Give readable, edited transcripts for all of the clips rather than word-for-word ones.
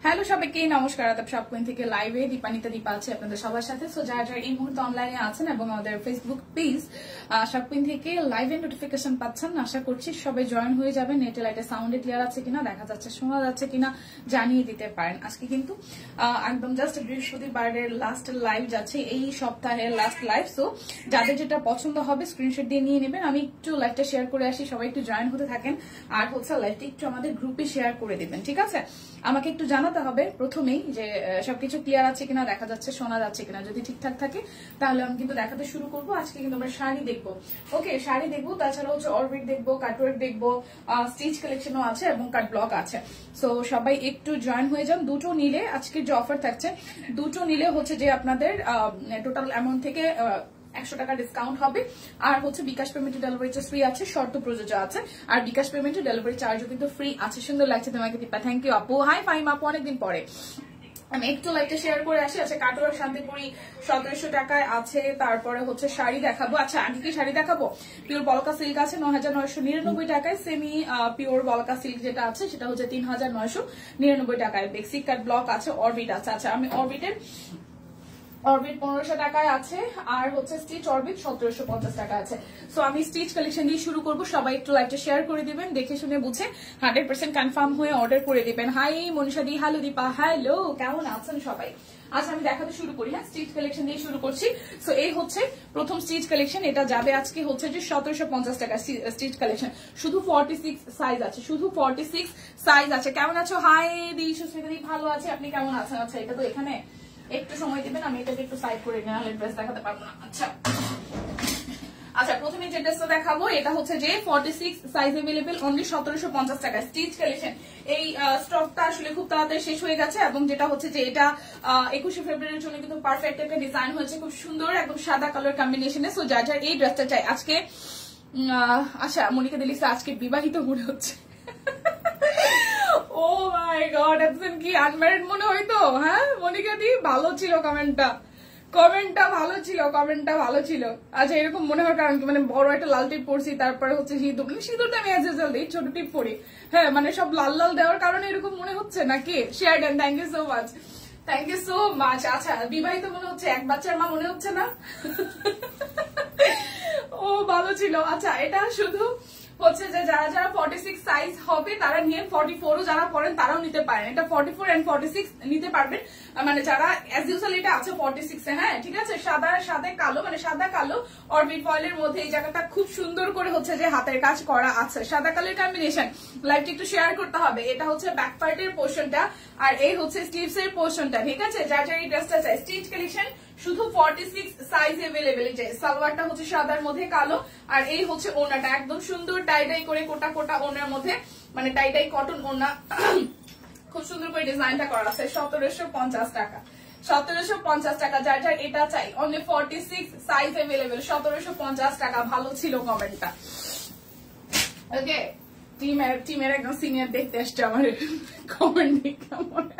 Hello সবাইকে নমস্কার। আদাব শপকুইন থেকে লাইভে দীপানিতা দীপা আছে আপনাদের সবার সাথে। সো যারা যারা এই মুহূর্তে অনলাইনে আছেন এবং আমাদের ফেসবুক পেজ শপকুইন থেকে লাইভে নোটিফিকেশন পাচ্ছেন, আশা করছি সবাই জয়েন হয়ে যাবেন। নেটে লাইটে সাউন্ডে ক্লিয়ার আছে কিনা, দেখা যাচ্ছে শোনা যাচ্ছে কিনা জানিয়ে দিতে পারেন। আজকে কিন্তু একদম জাস্ট বৃহস্পতিবারের লাস্ট লাইভ যাচ্ছে, এই সপ্তাহের লাস্ট লাইভ। সো যাদের যেটা পছন্দ হবে স্ক্রিনশট দিয়ে নিয়ে নেবেন। আমি একটু লাইভটা শেয়ার করে আসি, সবাই একটু জয়েন হতে থাকেন। আর হচ্ছে লাইভটা একটু আমাদের গ্রুপে শেয়ার করে দিবেন, ঠিক আছে? আমাকে একটু জানাতে হবে প্রথমেই যে সবকিছু ক্লিয়ার আছে কিনা, দেখা যাচ্ছে শোনা যাচ্ছে কিনা। যদি ঠিকঠাক থাকে তাহলে আমি কিন্তু দেখাতে শুরু করবো। আজকে কিন্তু আমরা শাড়ি দেখবো, ওকে শাড়ি দেখবো, তাছাড়া হচ্ছে অরবিট দেখবো, কাটওয়ার্ক দেখবো, স্টিচ কালেকশনও আছে এবং কাট ব্লক আছে। সো সবাই একটু জয়েন হয়ে যান। দুটো নিলে আজকের যে অফার থাকছে, দুটো নিলে হচ্ছে যে আপনাদের টোটাল অ্যামাউন্ট থেকে 100 টাকা ডিসকাউন্ট হবে। আর হচ্ছে বিকাশ পেমেন্টে ডেলিভারি চার্জ ফ্রি আছে, শর্ত প্রযোজ্য আছে। আর বিকাশ পেমেন্টে ডেলিভারি চার্জও কিন্তু ফ্রি আছে। সুন্দর লাগছে তোমাকে দীপা, থ্যাংক ইউ আপু। হাই ফাইম আপু, অনেকদিন পরে। আমি একটু লাইটটা শেয়ার করে আসি। আচ্ছা, কাটোয়ার শান্তিপুরি 1700 টাকায় আছে। তারপরে হচ্ছে শাড়ি দেখাবো। আচ্ছা, আগে কি শাড়ি দেখাবো? পিওর বলকা সিল্ক আছে 9999 টাকায়। সেমি পিওর বলকা সিল্ক যেটা আছে সেটা হচ্ছে 3999 টাকায়। বেসিক কাট ব্লক আছে, অরবিট আছে। আচ্ছা, আমি অরবিট 1500 টাকায় আছে। আর হচ্ছে স্টিচ অরবিট 1750 টাকা আছে। সো আমি স্টিচ কালেকশন দিয়ে শুরু করবো। সবাই একটু লাইভটা শেয়ার করে দিবেন, দেখে শুনে বুঝে 100% কনফার্ম হয়ে অর্ডার করে দিবেন। হাই মনীষা দি, হ্যালো দীপা, হ্যালো, কেমন আছেন সবাই? আচ্ছা, আমি দেখাতে শুরু করি। হ্যাঁ, স্টিচ কালেকশন দিয়ে শুরু করছি। সো এই হচ্ছে প্রথম স্টিচ কালেকশন। এটা যাবে আজকে হচ্ছে যে 1750 টাকা স্টিচ কালেকশন। শুধু 46 সাইজ আছে, শুধু 46 সাইজ আছে। কেমন আছো? হাই দি, সুস্মিতা দি, ভালো আছে, আপনি কেমন আছেন? আচ্ছা, এটা তো এখানে একটু সময় দিবেন, আমি এটাকে একটু সাইড করে নিই, নাহলে ড্রেস দেখাতে পারবো না। আচ্ছা আচ্ছা, প্রথমে যে ড্রেসটা দেখাবো এটা হচ্ছে যে 46 সাইজ अवेलेबल, অনলি 1750 টাকা স্টিচ কালেকশন। এই স্টকটা আসলে খুব তাড়াতাড়ি শেষ হয়ে গেছে এবং যেটা হচ্ছে যে এটা 21শে ফেব্রুয়ারির জন্য কিন্তু পারফেক্ট একটা ডিজাইন হয়েছে, খুব সুন্দর একদম সাদা কালার কম্বিনেশনে। সো যার যার এই ড্রেসটা চাই আজকে। আচ্ছা, মনিকা দিলিসা আজকে বিবাহিত মনে হচ্ছে। ও মাই গড, এতদিন কি আনম্যারিড মনে হইতো? হ্যাঁ মনিকা দি, ভালো ছিল কমেন্টটা ভালো ছিল, কমেন্টটা ভালো ছিল। আচ্ছা, এরকম মনে হয় কারণ কি, মানে বড় একটা লাল টিপ পরছি, তারপরে হচ্ছে সিঁদুরটা আমি এজ ইউজুয়াল দিই, ছোট টিপ পরি। হ্যাঁ, মানে সব লাল লাল দেওয়ার কারণে এরকম মনে হচ্ছে নাকি? শেয়ার দেন, thank you so much, thank you so much. আচ্ছা, বিবাহিত মনে হচ্ছে, এক বাচ্চার মা মনে হচ্ছে না? ও ভালো ছিল। আচ্ছা, এটা শুধু হচ্ছে যে যারা যারা 46 সাইজ হবে তারা নিয়ে 44ও যারা পড়েন তারাও নিতে পারেন। এটা 44 এন্ড 46 নিতে পারবেন, মানে যারা এজ ইউজুয়াল এটা আছে 46 এ। হ্যাঁ ঠিক আছে, সাদা কালো, মানে সাদা কালো অরবিট ফয়েলের মধ্যে এই জায়গাটা খুব সুন্দর করে হচ্ছে যে হাতের কাজ করা আছে, সাদা কালার কম্বিনেশন। লাইভটা একটু শেয়ার করতে হবে। এটা হচ্ছে ব্যাক পার্টের পোর্শনটা আর এই হচ্ছে স্লিভস এর পোর্শনটা, ঠিক আছে? যার যার এই ড্রেসটা চাই, স্টিচ কালেকশন শুধু 46 সাইজ अवेलेबल। যে সালোয়ারটা হচ্ছে সাদার মধ্যে কালো, আর এই হচ্ছে ওড়নাটা একদম সুন্দর টাই করে কোটা কোটা ওড়নার মধ্যে, মানে টাই কটন ওড়না, খুব সুন্দর করে ডিজাইনটা করা আছে। 1750 টাকা, 1750 টাকা। যার যার এটা চাই, অনলি 46 সাইজ अवेलेबल, 1750 টাকা। ভালো ছিল কমেন্টটা, ওকে? টিমের একদম সিনিয়র দেখতে আসছে আমার কমেন্ট দেখে মনে।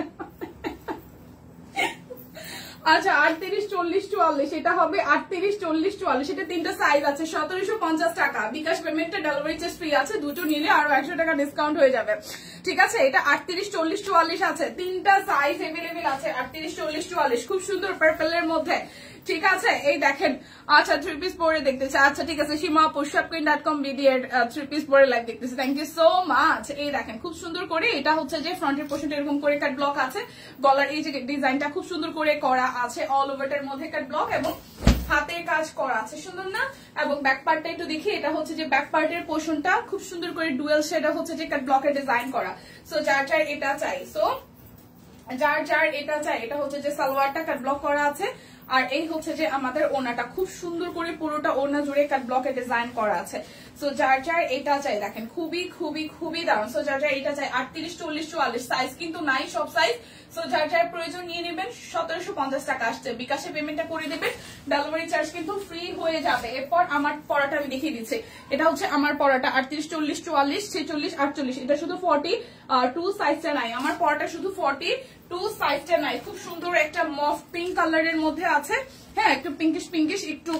আচ্ছা, 38, 40, 44 এটা হবে 38, 40, 44। এটা তিনটা সাইজ আছে, 1750 টাকা। বিকাশ পেমেন্টে ডেলিভারি চার্জ ফ্রি আছে। দুটো নিলে আরো 100 টাকা ডিসকাউন্ট হয়ে যাবে, ঠিক আছে? এটা 38, 40, 44 আছে, তিনটা সাইজ अवेलेबल আছে, 38, 40, 44। খুব সুন্দর পার্পলের মধ্যে, ঠিক আছে? এই দেখেন। আচ্ছা, 3 পিস পরে দেখতেছে। আচ্ছা ঠিক আছে, সীমা shopqueen.com BD এর 3 পিস পরে লাইভ দেখতেছে, থ্যাংক ইউ সো মাচ। এই দেখেন খুব সুন্দর করে, এটা হচ্ছে যে ফ্রন্টের পোর্শনটা এরকম করে কাট ব্লক আছে, গলার এই যে ডিজাইনটা খুব সুন্দর করে করা আছে, অল ওভারটার মধ্যে কাট ব্লক এবং হাতের কাজ করা আছে, সুন্দর না? এবং ব্যাক পার্টটা একটু দেখি, এটা হচ্ছে যে ব্যাক পার্টের পোর্শনটা খুব সুন্দর করে ডুয়েল শেড হচ্ছে যে কাট ব্লকের ডিজাইন করা। সো যার যার এটা চাই, এটা হচ্ছে যে সালোয়ারটা কাট ব্লক করা আছে, আর এই হচ্ছে যে আমাদের ওড়নাটা খুব সুন্দর করে পুরোটা ওড়না জুড়ে কাট ব্লকে ডিজাইন করা আছে। সো যার যার এটা চাই, দেখেন খুবই খুবই খুবই দারুণ। সো যার যার এটা চাই, 38, 40, 44 সাইজ কিন্তু নাই, সব সাইজ। সো যার যার প্রয়োজন নিয়ে নেবেন। 1750 টাকা আসছে, বিকাশে পেমেন্টটা করে দেবেন, ডেলিভারি চার্জ কিন্তু ফ্রি হয়ে যাবে। এরপর আমার পড়াটা আমি দেখিয়ে দিচ্ছি। এটা হচ্ছে আমার পড়াটা 38, 40, 44, 46, 48। এটা শুধু 42 সাইজটা নাই, আমার পড়াটা শুধু 42 সাইজটা নাই। খুব সুন্দর একটা মফ পিঙ্ক কালারের মধ্যে আছে। হ্যাঁ, একটু পিঙ্কিশ একটু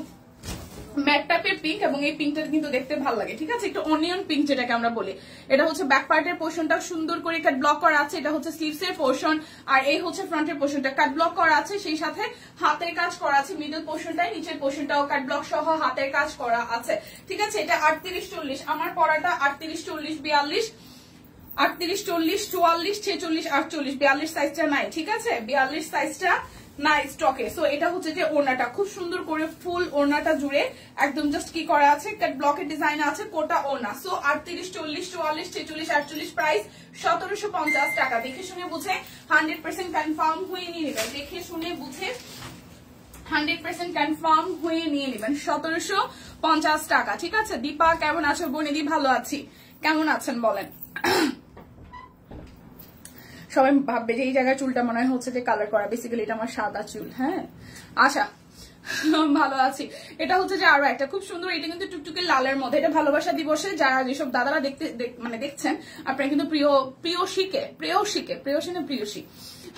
ম্যাট টাইপের পিঙ্ক, এবং এই পিঙ্কটা কিন্তু দেখতে ভালো লাগে, ঠিক আছে, একটু অনিয়ন পিঙ্ক যেটাকে আমরা বলি। এটা হচ্ছে ব্যাক পার্টের পোর্শনটা সুন্দর করে কাট ব্লক করা আছে, এটা হচ্ছে স্লিভস এর পোর্শন, আর এই হচ্ছে ফ্রন্টের পোর্শনটা কাট ব্লক করা আছে, সেই সাথে হাতের কাজ করা আছে মিডল পোর্শনটাই, নিচের পোর্শনটাও কাট ব্লক সহ হাতের কাজ করা আছে, ঠিক আছে। এটা 38-40, আমার পরাটা 38-40-42, 38-40, 44, 46, 48, 42 সাইজটা নাই, ঠিক আছে, 42 সাইজটা নাই স্টকে। সো এটা হচ্ছে যে ওড়নাটা খুব সুন্দর করে ফুল ওড়নাটা জুড়ে একদম জাস্ট কি করা আছে, কাট ব্লকের ডিজাইন আছে, কোটা ওড়না। সো 38-40, 44, 46, 48, প্রাইস 1750 টাকা। দেখে শুনে বুঝে 100% কনফার্ম হয়ে নিয়ে নেবেন, দেখে শুনে বুঝে 100% কনফার্ম হয়ে নিয়ে নেবেন, 1750 টাকা, ঠিক আছে। দীপা কেমন আছো? বনিদি ভালো আছি, কেমন আছেন বলেন? সবাই ভাববে যে এই জায়গায় চুলটা মনে হচ্ছে যে কালার করা, বেসিক্যালি এটা আমার সাদা চুল। হ্যাঁ আচ্ছা, ভালো আছি। এটা হচ্ছে যে আরো একটা খুব সুন্দর, এটা কিন্তু টুকটুকে লালের মধ্যে, এটা ভালোবাসা দিবসে যারা যেসব দাদারা মানে দেখছেন, আপনারা কিন্তু প্রিয়সী,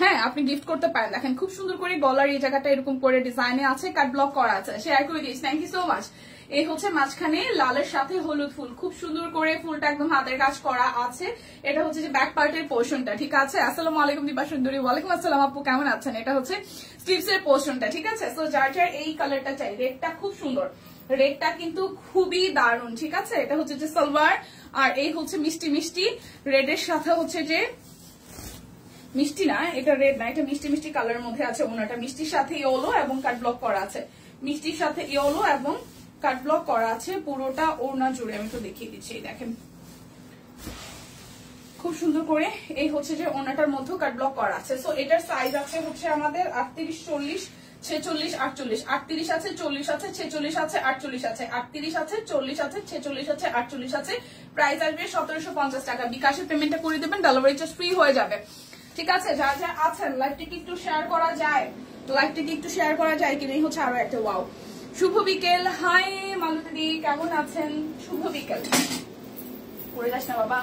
হ্যাঁ আপনি গিফট করতে পারেন। দেখেন খুব সুন্দর করে গলার এই জায়গাটা এরকম করে ডিজাইনে আছে, কাট ব্লক করা আছে, শেয়ার করে দিয়েছি, থ্যাংক ইউ সো মাচ। এই হচ্ছে মাঝখানে লালের সাথে হলুদ ফুল, খুব সুন্দর করে ফুলটা একদম হাতের কাজ করা আছে। এটা হচ্ছে যে ব্যাক পার্টের পোর্শনটা, ঠিক আছে। আসসালামু আলাইকুম দীপা সুন্দরী, ওয়ালাইকুম আসসালাম আপু, কেমন আছেন? এটা হচ্ছে স্লিভস এর পোর্শনটা, ঠিক আছে। তো যার যার এই কালারটা চাই, রেডটা খুব সুন্দর, রেডটা কিন্তু খুবই দারুণ, ঠিক আছে। এটা হচ্ছে যে সালোয়ার, আর এই হচ্ছে মিষ্টি মিষ্টি রেডের সাথে হচ্ছে যে মিষ্টি না, এটা রেড না, এটা মিষ্টি মিষ্টি কালারের মধ্যে আছে ওনাটা, মিষ্টির সাথে ইয়েলো এবং কাট ব্লক করা আছে, মিষ্টির সাথে ইয়েলো এবং কাট ব্লক করা আছে পুরোটা ওড়না জুড়ে। আমি তো দেখিয়ে দিচ্ছি, দেখেন খুব সুন্দর করে এই হচ্ছে যে ওড়নাটার মধ্যে কাট ব্লক করা আছে। সো এটার সাইজ আছে হচ্ছে আমাদের 38-40, 46, 48, 38 আছে, 40 আছে, 46 আছে, 48 আছে, 38 আছে, 40 আছে, 46 আছে, 48 আছে। প্রাইস আসবে 1750 টাকা। বিকাশের পেমেন্টটা করে দেবেন, ডেলিভারি চার্জ ফ্রি হয়ে যাবে, ঠিক আছে। যা যা আছেন লাইভটিকে একটু শেয়ার করা যায়, লাইভটিকে একটু শেয়ার করা যায় কিনা, এই হচ্ছে আরো একটা ওয়াও। শুভ বিকেল, হাই মালতী কেমন আছেন? শুভ বিকেল, পড়ে যাস না বাবা।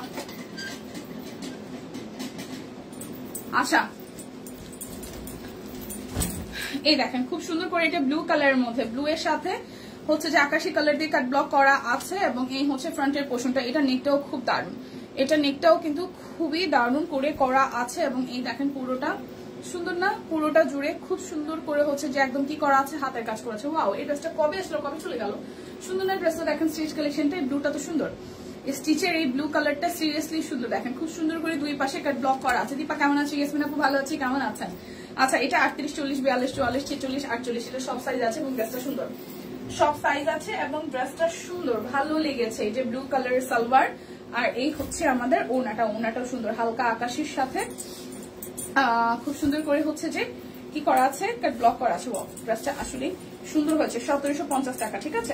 আচ্ছা এই দেখেন খুব সুন্দর করে, এটা ব্লু কালারের মধ্যে, ব্লু এর সাথে হচ্ছে যে আকাশি কালার দিয়ে কাট ব্লক করা আছে, এবং এই হচ্ছে ফ্রন্টের পোর্শনটা। এটা নেকটাও খুব দারুণ, এটা নেকটাও কিন্তু খুবই দারুণ করে করা আছে, এবং এই দেখেন পুরোটা সুন্দর না, পুরোটা জুড়ে খুব সুন্দর করে হচ্ছে যে একদম কি করা আছে, হাতের কাজ করেছে। ওয়াও, এই ড্রেসটা কবে আসলো, কবে চলে গেল, সুন্দর না ড্রেসটা। দেখেন স্টিচ কালেকশনটা, ব্লুটা তো সুন্দর, স্টিচের এই ব্লু কালারটা সিরিয়াসলি সুন্দর। দেখেন খুব সুন্দর করে দুই পাশে কাট ব্লক করা আছে। দীপা কেমন আছে? ইয়াসমিন আপু ভালো আছি, কেমন আছেন? আচ্ছা এটা 38-40, 42, 44, 46, 48, এটা সব সাইজ আছে, এবং ড্রেসটা সুন্দর, সব সাইজ আছে এবং ড্রেসটা সুন্দর, ভালো লেগেছে। এই যে ব্লু কালারের সালোয়ার, আর এই হচ্ছে আমাদের ওড়নাটা, ওড়নাটাও সুন্দর, হালকা আকাশের সাথে খুব সুন্দর করে হচ্ছে যে কি করা আছে, কাট ব্লক করা আছে। ড্রেসটা আসলে সুন্দর হয়েছে, 1750 টাকা, ঠিক আছে।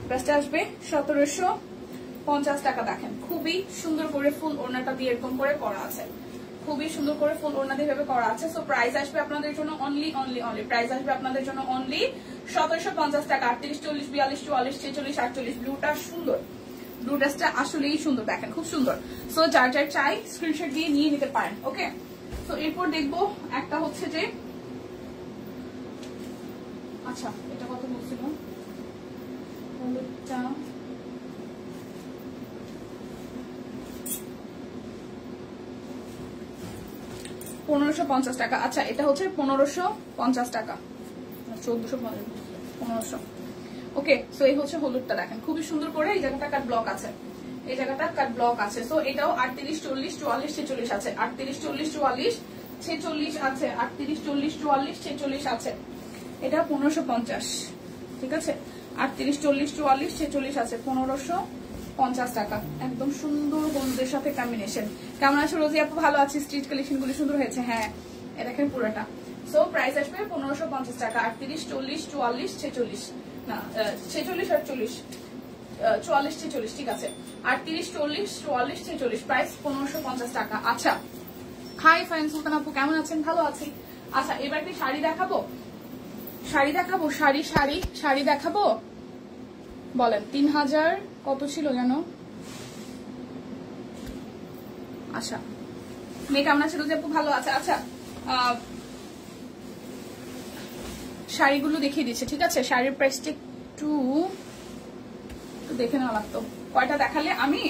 ড্রেসটা আসবে 1750 টাকা। দেখেন খুবই সুন্দর করে ফুল ওড়নাটা দিয়ে এরকম করে করা আছে, খুবই সুন্দর করে ফুল ওড়না দিয়ে ভাবে করা আছে। সো প্রাইস আসবে আপনাদের জন্য অনলি প্রাইস আসবে আপনাদের জন্য অনলি 1750 টাকা। 38-40, 42, 44, 46, 48, ব্লুটা সুন্দর, ব্লু ড্রেসটা আসলেই সুন্দর, দেখেন খুব সুন্দর। সো যার যার চাই স্ক্রিনশট দিয়ে নিয়ে নিতে পারেন, ওকে। তো এরপর দেখবো একটা হচ্ছে যে, আচ্ছা এটা কত বলছিল, 1550 টাকা। আচ্ছা এটা হচ্ছে 1550 টাকা, 1450, ওকে। সো এই হচ্ছে হলুদটা, দেখেন খুবই সুন্দর করে এই জায়গাটা কাট ব্লক আছে, এই জায়গাটা কাট ব্লক আছে। সো এটাও 38-40, 44, 46 আছে, 38-40, 44, 46 আছে, 38-40, 44, 46 আছে। এটা 1550, ঠিক আছে। 38-40, 44, 46 আছে, 1550 টাকা। একদম সুন্দর হলুদের সাথে কম্বিনেশন। কেমন আছে রোজি আপু? ভালো আছি, স্ট্রিট কালেকশন গুলো সুন্দর হয়েছে, হ্যাঁ এ দেখেন পুরোটা। সো প্রাইস আসবে 1550 টাকা। 38-40, 44, 46 না 46 আর 40, 44, 46, ঠিক আছে। 38-40, 44, 46, প্রাইস 1550 টাকা। আচ্ছা হাই ফাইন সুলতান আপু কেমন আছেন? ভালো আছি। আচ্ছা এবার কি শাড়ি দেখাবো, শাড়ি দেখাবো, শাড়ি দেখাবো, বলেন 3000 কত ছিল জানো? আচ্ছা মেয়ে কেমন আছে? রোজি আপু ভালো আছে। আচ্ছা শাড়িগুলো দেখিয়ে দিচ্ছে, ঠিক আছে। শাড়ির প্রাইসটা একটু দেখে নেওয়া লাগতো। কয়টা দেখালে আমি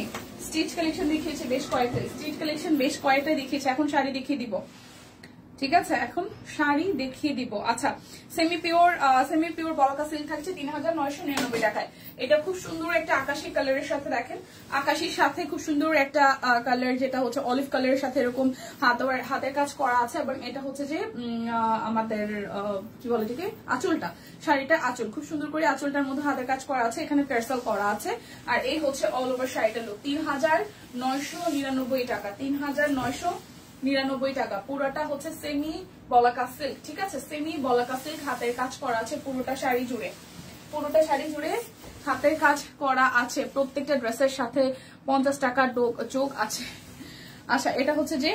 স্টিচ কালেকশন দেখিয়েছি বেশ কয়েকটা, স্টিচ কালেকশন বেশ কয়েকটা দেখিয়েছি, এখন শাড়ি দেখিয়ে দিব। ঠিক আছে, এখন শাড়ি দেখিয়ে দিব। আচ্ছা, সেমি পিওর বলাকা সিল্ক থাকছে 3999 টাকায়। এটা খুব সুন্দর একটা আকাশি কালারের সাথে, দেখেন আকাশির সাথে খুব সুন্দর একটা কালার, যেটা হচ্ছে অলিভ কালারের সাথে এরকম হাতের কাজ করা আছে। এবং এটা হচ্ছে যে আমাদের কি বলে এটাকে, আঁচলটা, শাড়িটা আঁচল খুব সুন্দর করে আঁচলটার মধ্যে হাতের কাজ করা আছে, এখানে টার্সেল করা আছে। আর এই হচ্ছে অল ওভার শাড়িটা লুক 3999 টাকা, 3999 টাকা। পুরোটা হচ্ছে সেমি বলাকা সিল্ক। ঠিক আছে, সেমি বলাকা সিল্ক, হাতের কাজ করা আছে পুরোটা শাড়ি জুড়ে, পুরোটা শাড়ি জুড়ে হাতের কাজ করা আছে। প্রত্যেকটা ড্রেসের সাথে 50 টাকার যোগ আছে। আচ্ছা, এটা হচ্ছে যে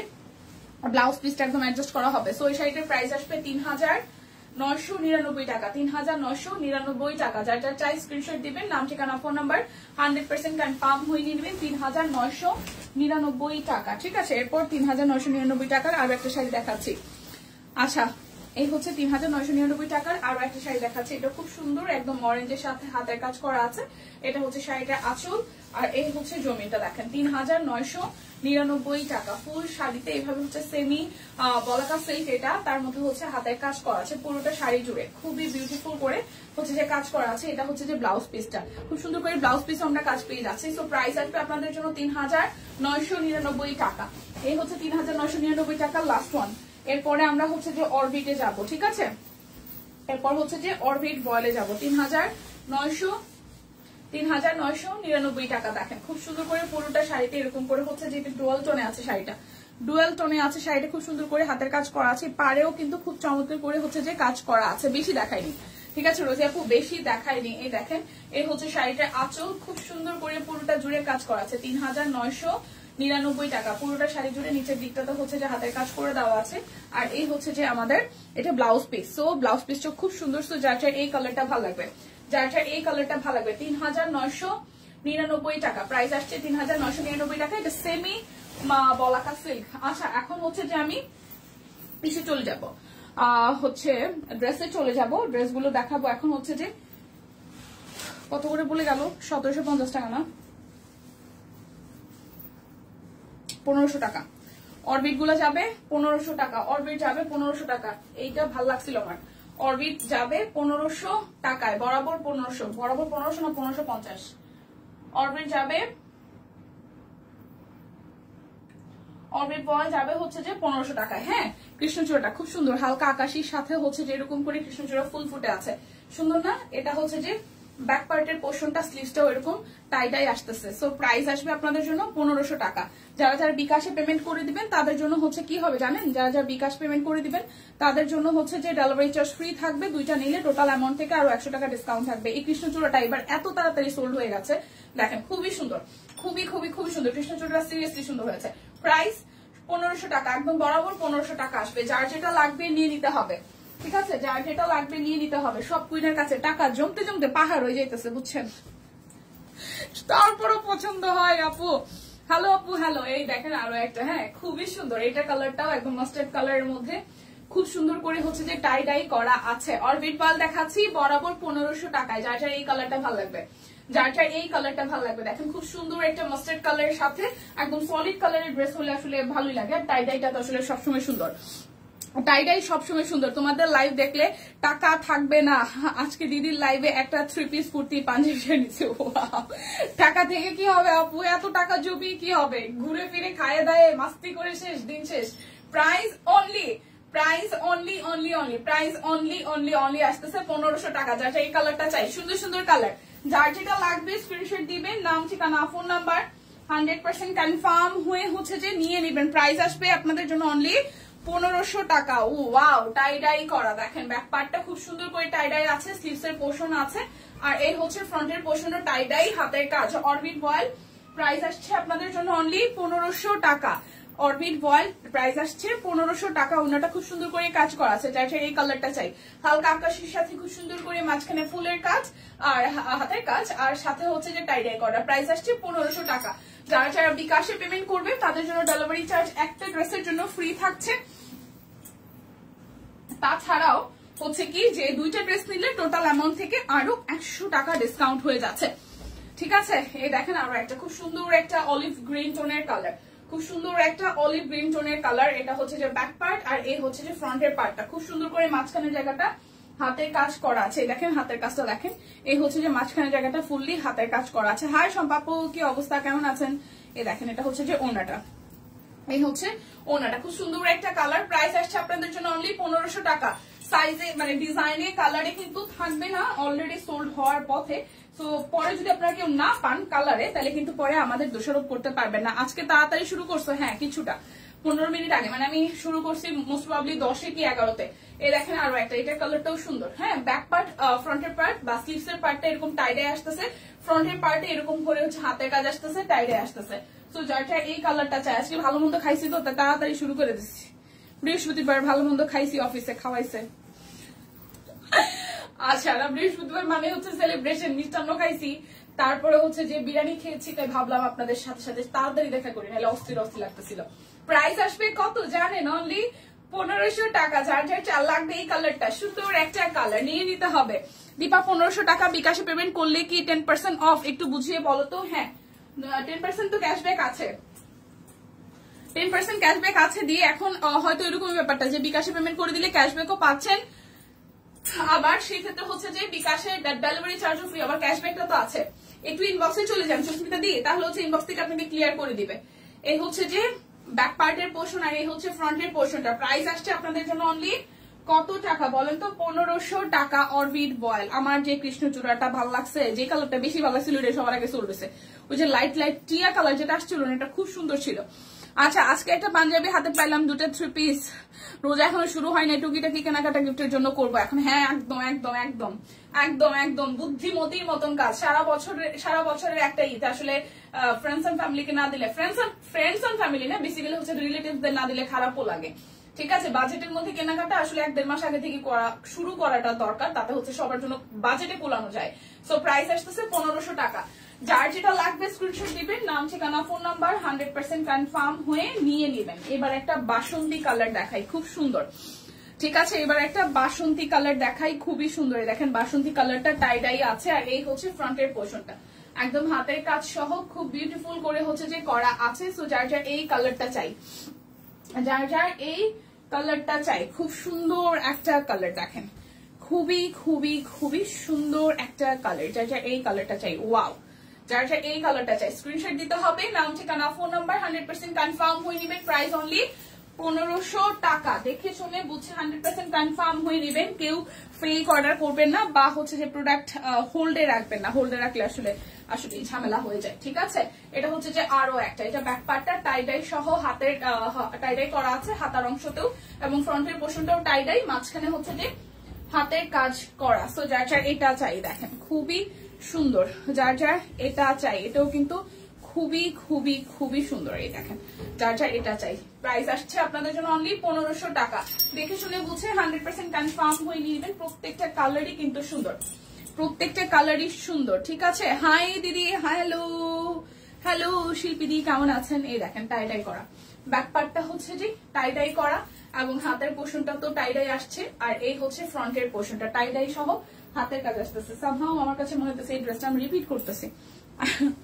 ব্লাউজ পিসটা একদম অ্যাডজাস্ট করা হবে। সো এই শাড়িটার প্রাইস আসবে 3999 টাকা, 3999 টাকা। যার যার চাই স্ক্রিনশট দিবেন, নাম ঠিকানা ফোন নাম্বার 100% কনফার্ম হয়ে নিয়ে নেবেন। 3999 টাকা। ঠিক আছে, এরপর 3999 টাকার আরো একটা শাড়ি দেখাচ্ছি। আচ্ছা, এই হচ্ছে 3999 টাকার আরো একটা শাড়ি দেখাচ্ছি। এটা খুব সুন্দর, একদম অরেঞ্জের সাথে হাতের কাজ করা আছে। এটা হচ্ছে শাড়িটার আঁচল, আর এই হচ্ছে জমিটা, দেখেন 3999 টাকা। ফুল শাড়িতে এইভাবে হচ্ছে সেমি বলাকা সিল্ক, এটা তার মধ্যে হচ্ছে হাতের কাজ করা আছে পুরোটা শাড়ি জুড়ে, খুবই বিউটিফুল করে হচ্ছে যে কাজ করা আছে। এটা হচ্ছে যে ব্লাউজ পিসটা, খুব সুন্দর করে ব্লাউজ পিস আমরা কাজ পেয়ে যাচ্ছি। সো প্রাইস আসবে আপনাদের জন্য 3999 টাকা। এই হচ্ছে 3999 টাকা লাস্ট ওয়ান। এরপরে আমরা হচ্ছে যে অরবিটে যাব। ঠিক আছে, এরপর হচ্ছে যে অরবিট বয়েলে যাব। 3999 টাকা। দেখেন খুব সুন্দর করে পুরোটা শাড়িতে এরকম করে হচ্ছে যে ডুয়াল টোনে আছে শাড়িটা, ডুয়াল টোনে আছে শাড়িটা, খুব সুন্দর করে হাতের কাজ করা আছে। পাড়েও কিন্তু খুব চমৎকার করে হচ্ছে যে কাজ করা আছে, বেশি দেখায়নি। ঠিক আছে রোজি আপু, বেশি দেখায়নি। এই দেখেন, এই হচ্ছে শাড়িটার আঁচল, খুব সুন্দর করে পুরোটা জুড়ে কাজ করা আছে। 3999 টাকা। পুরোটা শাড়ি জুড়ে নিচের দিকটাতে হচ্ছে যে হাতের কাজ করে দেওয়া আছে। আর এই হচ্ছে যে আমাদের এটা ব্লাউজ পিস। সো ব্লাউজ পিসটা খুব সুন্দর। সো যার যার এই কালারটা ভালো লাগবে, যার যার এই কালারটা ভালো লাগবে, 3999 টাকা। প্রাইস আসছে 3999 টাকা। এটা সেমি বলাকা সিল্ক। আচ্ছা, এখন হচ্ছে যে আমি পিসে চলে যাব, হচ্ছে ড্রেসে চলে যাব, ড্রেসগুলো দেখাবো। এখন হচ্ছে যে কত করে বলে গেল, 1750 টাকা না, 1500 টাকা। অরবিট গুলো যাবে 1500 টাকা, অরবিট যাবে 1500 টাকা। এইটা ভাল লাগছিল আমার। অরবিট যাবে 1500 টাকায়, বরাবর 1500, বরাবর 1500 না 1550। অরবিট যাবে, অরবিট বল যাবে হচ্ছে যে 1500 টাকায়। হ্যাঁ, কৃষ্ণচূড়াটা খুব সুন্দর, হালকা আকাশির সাথে হচ্ছে যে এরকম করে কৃষ্ণচূড়া ফুল ফুটে আছে, সুন্দর না? এটা হচ্ছে যে ব্যাক পার্টের পোর্শনটা, স্লিভসটাও এরকম টাইটাই আসতেছে। সো প্রাইস আসবে আপনাদের জন্য 1500 টাকা। যারা যারা বিকাশে পেমেন্ট করে দিবেন তাদের জন্য হচ্ছে কি হবে জানেন, যারা যারা বিকাশ পেমেন্ট করে দিবেন তাদের জন্য হচ্ছে যে ডেলিভারি চার্জ ফ্রি থাকবে। দুইটা নিলে টোটাল অ্যামাউন্ট থেকে আরো 100 টাকা ডিসকাউন্ট থাকবে। এই কৃষ্ণচূড়াটা এবার এত তাড়াতাড়ি সোল্ড হয়ে গেছে, দেখেন খুবই সুন্দর, খুবই খুবই খুবই সুন্দর। কৃষ্ণচূড়াটা সিরিয়াসলি সুন্দর হয়েছে। প্রাইস 1500 টাকা, একদম বরাবর 1500 টাকা আসবে। যার যেটা লাগবে নিয়ে নিতে হবে। ঠিক আছে, যার যেটা লাগবে নিয়ে নিতে হবে। সব কুইনের কাছে টাকা জমতে জমতে পাহাড় হয়ে যাইতেছে, বুঝছেন? তারপরও পছন্দ হয় আপু। হ্যালো আপু, হ্যালো। এই দেখেন আরো একটা, হ্যাঁ খুবই সুন্দর। এটা কালারটাও একদম মাস্টার্ড কালারের মধ্যে খুব সুন্দর করে হচ্ছে যে টাই ডাই করা আছে। অরবিট পাল দেখাচ্ছি বরাবর 1500 টাকায়। যার যার এই কালারটা ভালো লাগবে, যার যার এই কালারটা ভালো লাগবে। দেখেন খুব সুন্দর একটা মাস্টার্ড কালারের সাথে একদম সলিড কালারের ড্রেস হলে আসলে ভালোই লাগে। আর টাই ডাইটা তো আসলে সবসময় সুন্দর, টাইডাই সবসময় সুন্দর। তোমাদের লাইভ দেখলে টাকা থাকবে না। আজকে দিদির লাইভে একটা 3 পিস কুর্তি পাঞ্জাবি নিচ্ছে। টাকা থেকে কি হবে আপু, এত টাকা জমি কি হবে? ঘুরে ফিরে খায়ে দায়ে মাস্তি করে শেষ, দিন শেষ। Price only, price only only only, price only only only আসতেছে 1500 টাকা। যার এই কালারটা চাই, সুন্দর সুন্দর কালার, যার যেটা লাগবে স্ক্রিনশট দিবেন, নাম ঠিকানা ফোন নাম্বার 100% কনফার্ম হয়ে হচ্ছে যে নিয়ে নেবেন। প্রাইস আসবে আপনাদের জন্য অনলি 1500 টাকা। ও ওয়াও, টাই ডাই করা, দেখেন ব্যাক পার্টটা খুব সুন্দর করে টাই ডাই আছে, স্লিভস এর পোর্শন আছে, আর এই হচ্ছে ফ্রন্টের পোর্শনটা টাই ডাই, হাতের কাজ। অরবিট বয়েল প্রাইস আসছে আপনাদের জন্য অনলি 1500 টাকা। অরবিট বয়েল প্রাইস আসছে 1500 টাকা। ওনাটা খুব সুন্দর করে কাজ করা আছে, যার এই কালারটা চাই। হালকা আকাশের সাথে খুব সুন্দর করে মাঝখানে ফুলের কাজ আর হাতের কাজ, আর সাথে হচ্ছে যে টাই ডাই করা। প্রাইস আসছে 1500 টাকা। যারা যারা বিকাশে পেমেন্ট করবে তাদের জন্য ডেলিভারি চার্জ একটা ড্রেসের জন্য ফ্রি থাকছে। তাছাড়াও হচ্ছে কি যে দুইটা ড্রেস নিলে টোটাল অ্যামাউন্ট থেকে আরো 100 টাকা ডিসকাউন্ট হয়ে যাচ্ছে। ঠিক আছে, এই দেখেন আরো একটা খুব সুন্দর একটা অলিভ গ্রিন টোনের কালার, খুব সুন্দর একটা অলিভ গ্রিন টোনের কালার। এটা হচ্ছে যে ব্যাক পার্ট আর এই হচ্ছে যে ফ্রন্টের পার্টটা, খুব সুন্দর করে মাঝখানের জায়গাটা হাতের কাজ করা আছে। দেখেন হাতের কাজটা দেখেন, এই হচ্ছে যে মাঝখানের জায়গাটা ফুললি হাতের কাজ করা আছে। হাই সম্পাপু, কি অবস্থা, কেমন আছেন? এই দেখেন এটা হচ্ছে যে ওড়নাটা, এই হচ্ছে ওড়নাটা, খুব সুন্দর একটা কালার। প্রাইস আসছে আপনাদের জন্য অনলি 1500 টাকা। সাইজে মানে ডিজাইনে কালারে কিন্তু থাকবে না, অলরেডি সোল্ড হওয়ার পথে। তো পরে যদি আপনারা কেউ না পান কালারে, তাহলে কিন্তু পরে আমাদের দোষারোপ করতে পারবেন না। আজকে তাড়াতাড়ি শুরু করছো, হ্যাঁ কিছুটা 15 মিনিট আগে, মানে আমি শুরু করছি মোস্ট প্রবাবলি 10 কি 11তে। এই দেখেন আরো একটা, এটার কালারটাও সুন্দর। হ্যাঁ, ব্যাক পার্ট, ফ্রন্টের পার্ট বা স্লিভস এর পার্টটা এরকম টাইডে আসতেছে, ফ্রন্টের পার্টে এরকম করে হচ্ছে হাতের কাজ আসতেছে, টাইডে আসতেছে। তো যারটা এই কালারটা চাই, আজকে ভালো মন্দ খাইছি তো তাড়াতাড়ি শুরু করে দিচ্ছি। বৃহস্পতিবার ভালো মন্দ খাইছি, অফিসে খাওয়াইছে। আচ্ছা, বৃহস্পতিবার মানে হচ্ছে সেলিব্রেশন, মিষ্টান্ন খাইছি, তারপরে হচ্ছে যে বিরিয়ানি খেয়েছি, তাই ভাবলাম আপনাদের সাথে সাথে তাড়াতাড়ি দেখা করি, নাহলে অস্থির অস্থির লাগতেছিল। প্রাইস আসবে কত জানেন? অনলি 1500 টাকা। যার যার চাল লাগবে এই কালারটা, সুন্দর একটা কালার নিয়ে নিতে হবে। দীপা 1500 টাকা বিকাশে পেমেন্ট করলে কি 10% অফ? একটু বুঝিয়ে বলো তো। হ্যাঁ, 10% তো ক্যাশব্যাক আছে, 10% ক্যাশব্যাক আছে দিয়ে এখন হয়তো এরকম ব্যাপারটা যে বিকাশে পেমেন্ট করে দিলে ক্যাশব্যাকও পাচ্ছেন, আবার সেই ক্ষেত্রে হচ্ছে যে বিকাশের ডেলিভারি চার্জও ফ্রি, আবার ক্যাশব্যাকটা তো আছে। একটু ইনবক্সে চলে যান সুস্মিতা দিয়ে, তাহলে হচ্ছে ইনবক্স থেকে আপনাকে ক্লিয়ার করে দিবে। এই হচ্ছে যে ব্যাক পার্টের পোর্শন আর এই হচ্ছে ফ্রন্টের পোর্শনটা। প্রাইস আসছে আপনাদের জন্য অনলি কত টাকা বলেন তো? 1500 টাকা। অরবিট বয়েল, আমার যে কৃষ্ণচূড়াটা ভালো লাগছে, যে কালারটা বেশি ভালো লাগছিল এটা সবার আগে চলতেছে, ওই যে লাইট লাইট টিয়া কালার যেটা আসছিল না, এটা খুব সুন্দর ছিল। আচ্ছা, আজকে একটা পাঞ্জাবি হাতে পাইলাম, 2টা 3 পিস। রোজা এখনো শুরু হয় না, টুকিটাকি কেনাকাটা গিফটের জন্য করবো এখন। হ্যাঁ, একদম একদম একদম একদম একদম বুদ্ধিমতির মতন কাজ। সারা বছরের একটা ঈদ আসলে ফ্রেন্ডস এন্ড ফ্যামিলিকে না দিলে, ফ্রেন্ডস এন্ড ফ্যামিলি না, বেসিক্যালি হচ্ছে রিলেটিভদের না দিলে খারাপও লাগে। ঠিক আছে, বাজেটের মধ্যে কেনাকাটা আসলে 1-1.5 মাস আগে থেকে শুরু করাটা দরকার, তাতে হচ্ছে সবার জন্য বাজেটে কুলানো যায়। সো প্রাইস আসতেছে 1500 টাকা। যার যেটা লাগবে স্ক্রিনশট দিবেন, নাম ঠিকানা ফোন নাম্বার 100% কনফার্ম হয়ে নিয়ে নেবেন। এবার একটা বাসন্তী কালার দেখাই, খুব সুন্দর। ঠিক আছে, এবার একটা বাসন্তী কালার দেখাই, খুবই সুন্দর। দেখেন বাসন্তী কালারটা টাইডাই আছে আর এই হচ্ছে ফ্রন্টের পোর্শনটা, একদম হাতের কাজ সহ খুব বিউটিফুল করে হচ্ছে যে করা আছে। সো যার যার এই কালারটা চাই, যার যার এই কালারটা চাই, খুব সুন্দর একটা কালার দেখেন, খুবই খুবই খুবই সুন্দর একটা কালার। যার যার এই কালারটা চাই, ওয়াও, যার যার এই কালারটা চাই স্ক্রিনশট দিতে হবে, নাম ঠিকানা ফোন নাম্বার 100% কনফার্ম হয়ে নেবেন। প্রাইস অনলি 1500 টাকা। দেখে শুনে বুঝে 100% কনফার্ম হয়ে নেবেন। কেউ ফেক অর্ডার করবেন না বা হচ্ছে যে প্রোডাক্ট হোল্ডে রাখবেন না, হোল্ডে রাখলে আসলে ঝামেলা হয়ে যায়। ঠিক আছে, এটা হচ্ছে যে আরো একটা, এটা ব্যাক পার্টটা টাইডাই সহ হাতের টাইডাই করা আছে হাতার অংশতেও, এবং ফ্রন্টের পোর্শনটাও টাইডাই, মাঝখানে হচ্ছে যে হাতের কাজ করা। সো যার যার এটা চাই দেখেন, খুবই সুন্দর। যার যার এটা চাই, এটাও কিন্তু খুবই খুবই খুবই সুন্দর। এই দেখেন, যার যার এটা চাই। প্রাইস আসছে আপনাদের জন্য অনলি 1500 টাকা। দেখে শুনে বুঝে 100% কনফার্ম হয়ে নিয়ে নেবেন। প্রত্যেকটা কালারই কিন্তু সুন্দর, প্রত্যেকটা কালারই সুন্দর। ঠিক আছে, হাই দিদি, হ্যালো হ্যালো শিল্পী দি, কেমন আছেন? এই দেখেন টাইডাই করা, ব্যাক পার্টটা হচ্ছে যে টাইডাই করা এবং হাতের পোর্শনটা তো টাইডাই আসছে, আর এই হচ্ছে ফ্রন্টের পোর্শনটা টাইডাই সহ হাতের কাজ আসতেছে। সামহাও আমার কাছে মনে হচ্ছে এই ড্রেসটা আমি রিপিট করতেছি,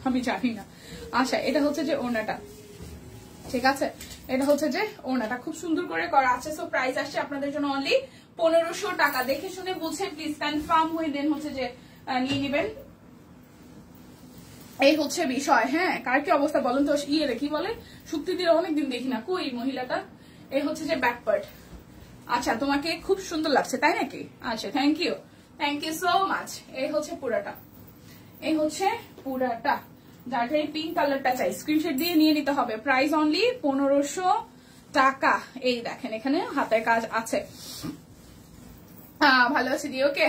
আমি জানি না। আচ্ছা, এটা হচ্ছে যে ওড়নাটা, ঠিক আছে, এটা হচ্ছে যে ওড়নাটা খুব সুন্দর করে করা আছে। সো প্রাইস আসছে আপনাদের জন্য অনলি 1500 টাকা। দেখে শুনে বুঝে প্লিজ কনফার্ম হয়ে দেন হচ্ছে যে নিয়ে নেবেন। এই হচ্ছে বিষয়। হ্যাঁ, কার কি অবস্থা বলুন তো? ইয়ে কি বলে, শুক্তিদির অনেকদিন দেখি না, কই মহিলাটা। এই হচ্ছে যে ব্যাক পার্ট। আচ্ছা, তোমাকে খুব সুন্দর লাগছে তাই নাকি? আচ্ছা, থ্যাংক ইউ সো মাচ। এই হচ্ছে পুরাটা, এই হচ্ছে পুরাটা। যার এই পিঙ্ক কালারটা চাই স্ক্রিনশট দিয়ে নিয়ে নিতে হবে। প্রাইস অনলি 1500 টাকা। এই দেখেন এখানে হাতের কাজ আছে। ভালো আছে দি, ওকে।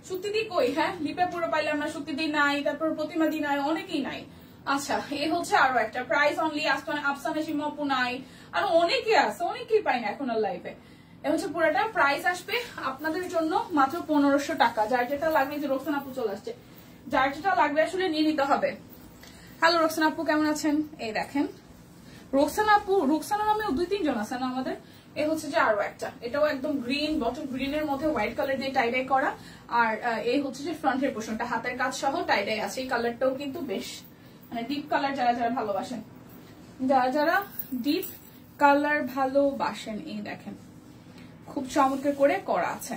শুক্তিদি কই? হ্যাঁ, লিপে পুরো পাইলাম না, শুক্তিদি নাই, তারপর প্রতিমা দি নাই, অনেকেই নাই। আচ্ছা, এই হচ্ছে আরো একটা। প্রাইস অনলি আফসানা সিমপু নাই, আর অনেকে আছে, অনেকেই পাই না এখন আর লাইফে। এ হচ্ছে পুরোটা। প্রাইস আসবে আপনাদের জন্য মাত্র 1500 টাকা। যার যেটা লাগবে, যে রোকসান আপু চলে আসছে, যার যেটা লাগবে আসলে নিয়ে নিতে হবে। হ্যালো রোকসান আপু, কেমন আছেন? এই দেখেন রোকসানা নামেও 2-3 জন আছে না আমাদের। এই হচ্ছে যে আরো একটা, এটাও একদম গ্রিন, বটল গ্রিনের মধ্যে হোয়াইট কালার দিয়ে টাইডাই করা। আর এই হচ্ছে যে ফ্রন্টের পোর্শনটা হাতের কাজ সহ টাইডাই আছে। এই কালারটাও কিন্তু বেশ মানে ডিপ কালার, যারা যারা ভালোবাসেন, যারা ডিপ কালার ভালোবাসেন, এই দেখেন খুব চমৎকার করে করা আছে।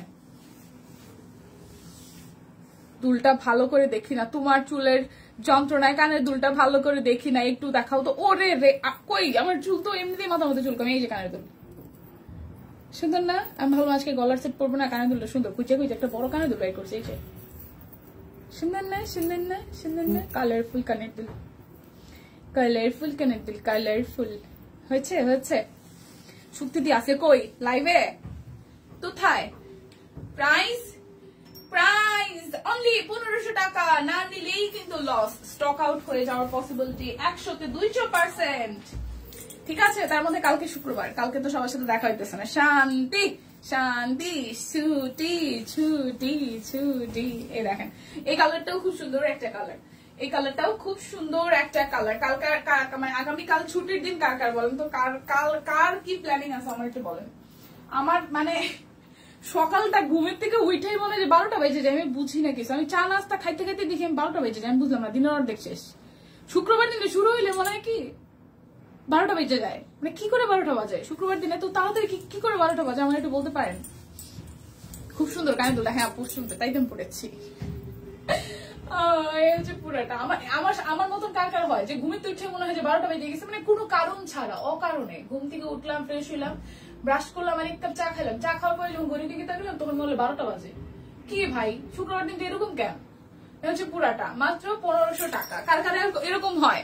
দুলটা ভালো করে দেখি না, তোমার চুলের যন্ত্রণায় কানের দুলটা ভালো করে দেখি না, একটু দেখাও তো। ওরে রে, কই আমার চুল তো এমনিতেই মাথা মতো চুল কমে। এই যে কানের দুল সুন্দর না? আমি ভাবলাম আজকে গলার সেট পরবো না, কানের দুলটা সুন্দর, খুঁজে খুঁজে একটা বড় কানের দুল বের করছে। এই যে সুন্দর না, সুন্দর না, সুন্দর না? কালারফুল কানের দুল, কালারফুল কানের দুল, কালারফুল। হয়েছে হয়েছে। শুক্তি দি আছে কই লাইভে? কোথায়? প্রাইস প্রাইস অনলি 1500 টাকা। না নিলেই কিন্তু লস, স্টক আউট হয়ে যাওয়ার পসিবিলিটি 100তে 200%। ঠিক আছে, তার মধ্যে কালকে শুক্রবার, কালকে তো সবার সাথে দেখা হইতেছে না। শান্তি শান্তি, ছুটি ছুটি ছুটি। এই দেখেন এই কালারটাও খুব সুন্দর একটা কালার, এই কালারটাও খুব সুন্দর একটা কালার। কালকে মানে আগামীকাল ছুটির দিন কার কার বলেন তো, কার কি প্ল্যানিং আছে আমার একটু বলেন। আমার মানে সকালটা ঘুমের থেকে উঠেই মনে যে 12টা বেজে যায়, আমি বুঝি না কিছু। আমি চা নাস্তা খাইতে খাইতে দেখি আমি 12টা বেজে যায়, আমি বুঝলাম না। দিনের অর্ধেক শেষ, শুক্রবার দিনে শুরু হইলে মনে হয় কি 12টা বেজে যায়। মানে কি করে 12টা বাজে শুক্রবার দিনে? তো তাড়াতাড়ি কি করে 12টা বাজে আমার একটু বলতে পারেন? খুব সুন্দর কানের দুলটা, হ্যাঁ আপু শুনতে তাই তেমন পড়েছি। পুরাটা আমার মতন কার কার হয় যে ঘুমিতে উঠে মনে হয় যে 12টা বেজে গেছে, মানে কোনো কারণ ছাড়া, অকারণে ঘুম থেকে উঠলাম, ফ্রেশ হইলাম, ব্রাশ করলাম, আর এক কাপ চা খেলাম, চা খাওয়ার পরে যখন ঘড়ির দিকে তাকালাম তখন বললে 12টা বাজে। কি ভাই শুক্রবার দিনটা এরকম কেন? হচ্ছে পুরাটা মাত্র 1500 টাকা। কার কার এরকম হয়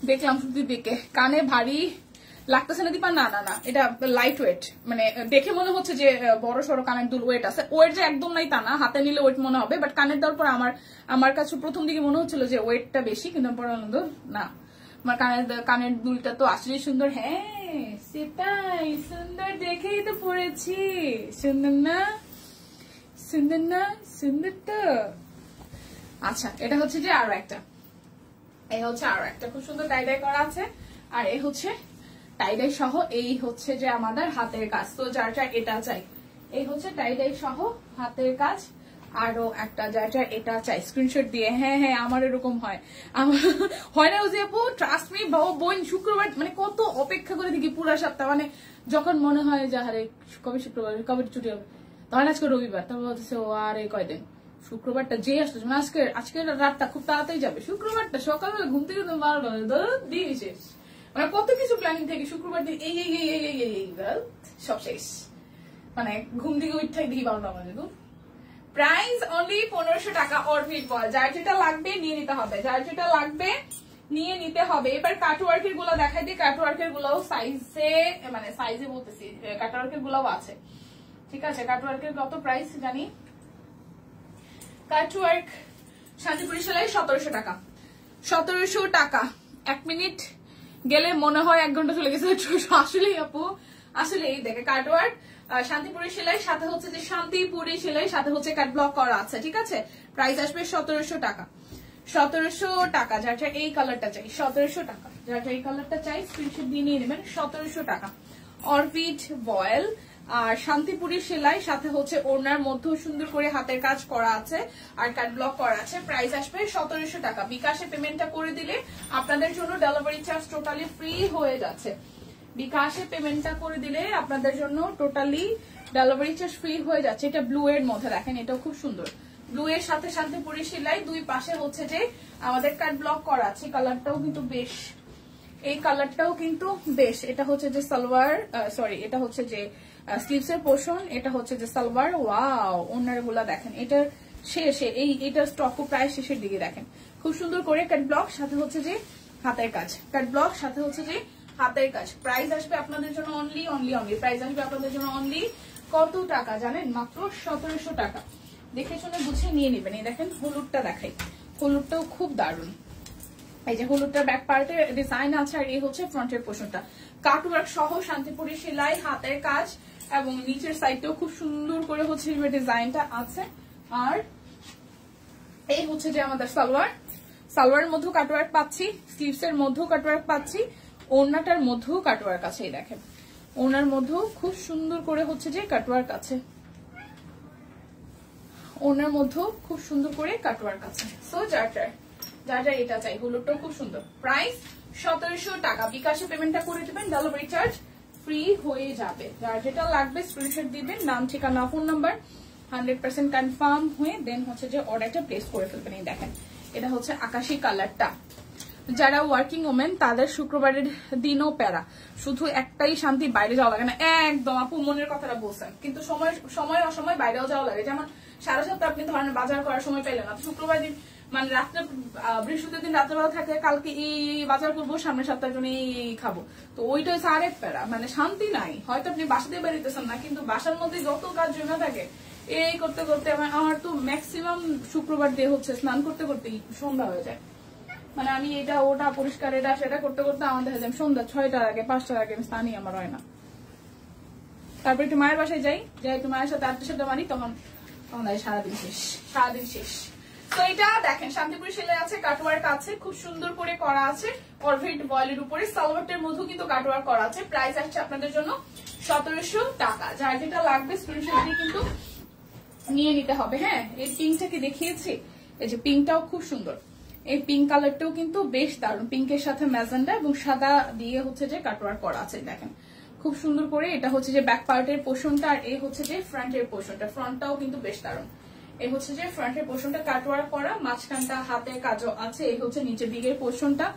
দেখলাম শুধুর দিকে। কানে ভারী লাগতেছে না দীপা? না না না, এটা লাইট ওয়েট, মানে দেখে মনে হচ্ছে যে বড় সড়ো কানের দুল ওয়েট আছে। ওয়েট যে একদম নাই তা না, হাতে নিলে ওয়েট মনে হবে, বাট কানের দেওয়ার পর আমার কাছে প্রথম দিকে মনে হচ্ছিল যে ওয়েটটা বেশি, কিন্তু পরে না, আমার কানের দুলটা তো আসলে সুন্দর। হ্যাঁ সেটাই সুন্দর, দেখেই তো পড়েছি। সুন্দর না? সুন্দর না? সুন্দর তো। আচ্ছা, এটা হচ্ছে যে আরো একটা, এই হচ্ছে আরো একটা খুব সুন্দর টাইডাই করা আছে। আর এই হচ্ছে টাইডাই সহ, এই হচ্ছে যে আমাদের হাতের কাজ। তো যার যার এটা চাই, এই হচ্ছে টাইডাই সহ হাতের কাজ। আরো একটা যার যার এটা চাই স্ক্রিনশট দিয়ে। হ্যাঁ হ্যাঁ, আমার এরকম হয়, আমার হয় না ওজি আপু? ট্রাস্ট মি বোন, শুক্রবার মানে কত অপেক্ষা করে দেখি পুরো সপ্তাহ, মানে যখন মনে হয় যে আরে কবে শুক্রবার, কবে ছুটি হবে, তখন আজকে রবিবার, তারপর বলতেছে ও আর এই কয়দিন, শুক্রবারটা যে আসলো, মানে আজকের রাতটা খুব তাড়াতাড়ি যাবে, শুক্রবারটা সকালবেলা ঘুম থেকে 12টা দিন শেষ, মানে কত কিছু প্ল্যানিং থেকে শুক্রবার দিন এই এই এই এই এই সব শেষ, মানে ঘুম থেকে উঠতে দেখি 12টা বাজে। প্রাইস অনলি 1500 টাকা। অরবিট বল, যার যেটা লাগবে নিয়ে নিতে হবে, যার যেটা লাগবে নিয়ে নিতে হবে। এবার কাটওয়ার্কের গুলো দেখাই দিই, কাটওয়ার্কের গুলাও সাইজে, মানে সাইজে বলতেছি, কাটওয়ার্কের গুলাও আছে। ঠিক আছে, কাটওয়ার্কের কত প্রাইস জানি? কাটওয়ার্ক শান্তিপুরি সেলাই 1700 টাকা, 1700 টাকা। 1 মিনিট গেলে মনে হয় 1 ঘন্টা চলে গেছে। আসলেই আপু, আসলে এই দেখে কাটওয়ার্ক শান্তিপুরি সেলাই, সাথে হচ্ছে যে শান্তিপুরি সেলাই, সাথে হচ্ছে কাট ব্লক করা আছে। ঠিক আছে, প্রাইস আসবে 1700 টাকা, 1700 টাকা। যার যার এই কালারটা চাই 1700 টাকা, যার যার এই কালারটা চাই স্ক্রিনশট দিয়ে নিয়ে নেবেন। 1700 টাকা। অরবিট বয়েল আর শান্তিপুরি সেলাই, সাথে হচ্ছে ওড়নার মধ্যেও সুন্দর করে হাতের কাজ করা আছে আর কাট ব্লক করা আছে। প্রাইস আসবে 1700 টাকা। বিকাশে পেমেন্টটা করে দিলে আপনাদের জন্য ডেলিভারি চার্জ টোটালি ফ্রি হয়ে যাচ্ছে। বিকাশে পেমেন্টটা করে দিলে আপনাদের জন্য টোটালি ডেলিভারি চার্জ ফ্রি হয়ে যাচ্ছে। এটা ব্লু এর মধ্যে দেখেন, এটাও খুব সুন্দর। ব্লু এর সাথে শান্তিপুরি সেলাই, দুই পাশে হচ্ছে যে আমাদের কাট ব্লক করা আছে। কালারটাও কিন্তু বেশ, এই কালারটাও কিন্তু বেশ। এটা হচ্ছে যে সালোয়ার, সরি এটা হচ্ছে যে স্লিভস এর পোর্শন, এটা হচ্ছে যে সালোয়ার। ওয়াও, ওনার গুলা দেখেন, এটার শেষে এইটার স্টকও প্রায় শেষের দিকে দেখেন। খুব সুন্দর করে কাট ব্লক, সাথে হচ্ছে যে হাতের কাজ, কাট ব্লক সাথে হচ্ছে যে হাতের কাজ। প্রাইস আসবে আপনাদের জন্য অনলি অনলি অনলি, প্রাইস আসবে আপনাদের জন্য অনলি কত টাকা জানেন? মাত্র 1700 টাকা। দেখে শুনে বুঝে নিয়ে নেবেন। এই দেখেন হলুদটা দেখাই, হলুদটাও খুব দারুণ। এই যে হলুদটার ব্যাক পার্টে ডিজাইন আছে, আর এই হচ্ছে ফ্রন্টের পোর্শনটা কাটওয়ার্ক সহ শান্তিপুরি সেলাই, হাতের কাজ, এবং নিচের সাইডটাও খুব সুন্দর করে হচ্ছে ডিজাইনটা আছে। আর এই হচ্ছে যে আমাদের সালোয়ার, সালোয়ারের মধ্যেও কাটওয়ার্ক পাচ্ছি, স্লিভস এর মধ্যেও কাটওয়ার্ক পাচ্ছি, ওড়নাটার মধ্যেও কাটওয়ার কাছেই দেখেন, ওড়নার মধ্যেও খুব সুন্দর করে হচ্ছে যে কাটওয়ার কাছে, ওড়নার মধ্যেও খুব সুন্দর করে কাটওয়ার কাছে। সো যার যার এটা চাই, হলুদটাও খুব সুন্দর। প্রাইস 1700 টাকা। বিকাশে পেমেন্টটা করে দেবেন, ডেলিভারি চার্জ ফ্রি হয়ে যাবে। যার যেটা লাগবে স্ক্রিনশট দিবেন, নাম ঠিকানা ফোন নাম্বার 100% কনফার্ম হয়ে দেন হচ্ছে যে অর্ডারটা প্লেস করে ফেলবেন। এই দেখেন এটা হচ্ছে আকাশী কালারটা। যারা ওয়ার্কিং ওমেন তাদের শুক্রবারের দিনও প্যারা, শুধু একটাই শান্তি, বাইরে যাওয়া লাগে না। একদম আপু মনের কথাটা বলছেন, কিন্তু সময় অসময় বাইরেও যাওয়া লাগে। যেমন সারা সপ্তাহ আপনি ধরেন বাজার করার সময় পেলেন না, শুক্রবার দিন মানে রাত্রে বৃহস্পতিবার দিন রাত্রেবেলা থাকে কালকে এই বাজার করবো, সামনের সপ্তাহের জন্য এই খাবো, তো ওইটা হচ্ছে আরেক প্যারা, মানে শান্তি নাই। হয়তো আপনি বাসাতে বেরোতেছেন না, কিন্তু বাসার মধ্যে যত কাজ জমে থাকে এই করতে করতে আমার তো ম্যাক্সিমাম শুক্রবার দিয়ে হচ্ছে স্নান করতে করতে সন্ধ্যা হয়ে যায়। মানে আমি এটা ওটা পরিষ্কার এটা সেটা করতে করতে আমার দেখা যায় সন্ধ্যা 6টার আগে 5টার আগে স্নানই আমার হয় না। তারপর একটু মায়ের বাসায় যাই, একটু মায়ের সাথে আত্মীয় মানি, তখন সারাদিন শেষ। তো এটা দেখেন শান্তিপুরি সেলাই আছে, কাটওয়ার্ক আছে, খুব সুন্দর করে করা আছে অরভেট বয়েলের উপরে, সালোয়ারটার মধ্যেও কিন্তু কাটওয়ার্ক করা আছে। প্রাইস আসছে আপনাদের জন্য 1700 টাকা। যার যেটা লাগবে স্ক্রিনশট দিয়ে কিন্তু নিয়ে নিতে হবে। হ্যাঁ, এই পিঙ্কটাকে দেখিয়েছি, এই যে পিঙ্কটাও খুব সুন্দর, এই পিঙ্ক কালারটাও কিন্তু বেশ দারুণ, পিঙ্কের সাথে ম্যাজেন্ডা এবং সাদা দিয়ে হচ্ছে যে কাটওয়ার্ক করা আছে। দেখেন খুব সুন্দর করে, এটা হচ্ছে যে ব্যাক পার্টের পোর্শনটা, আর এই হচ্ছে যে ফ্রন্টের পোর্শনটা, ফ্রন্টটাও কিন্তু বেশ দারুণ। এই হচ্ছে যে ফ্রন্টের পোর্শনটা কাটওয়ার্ক করা, মাঝখানটা হাতের কাজও আছে, এই হচ্ছে নিচের দিকের পোর্শনটা,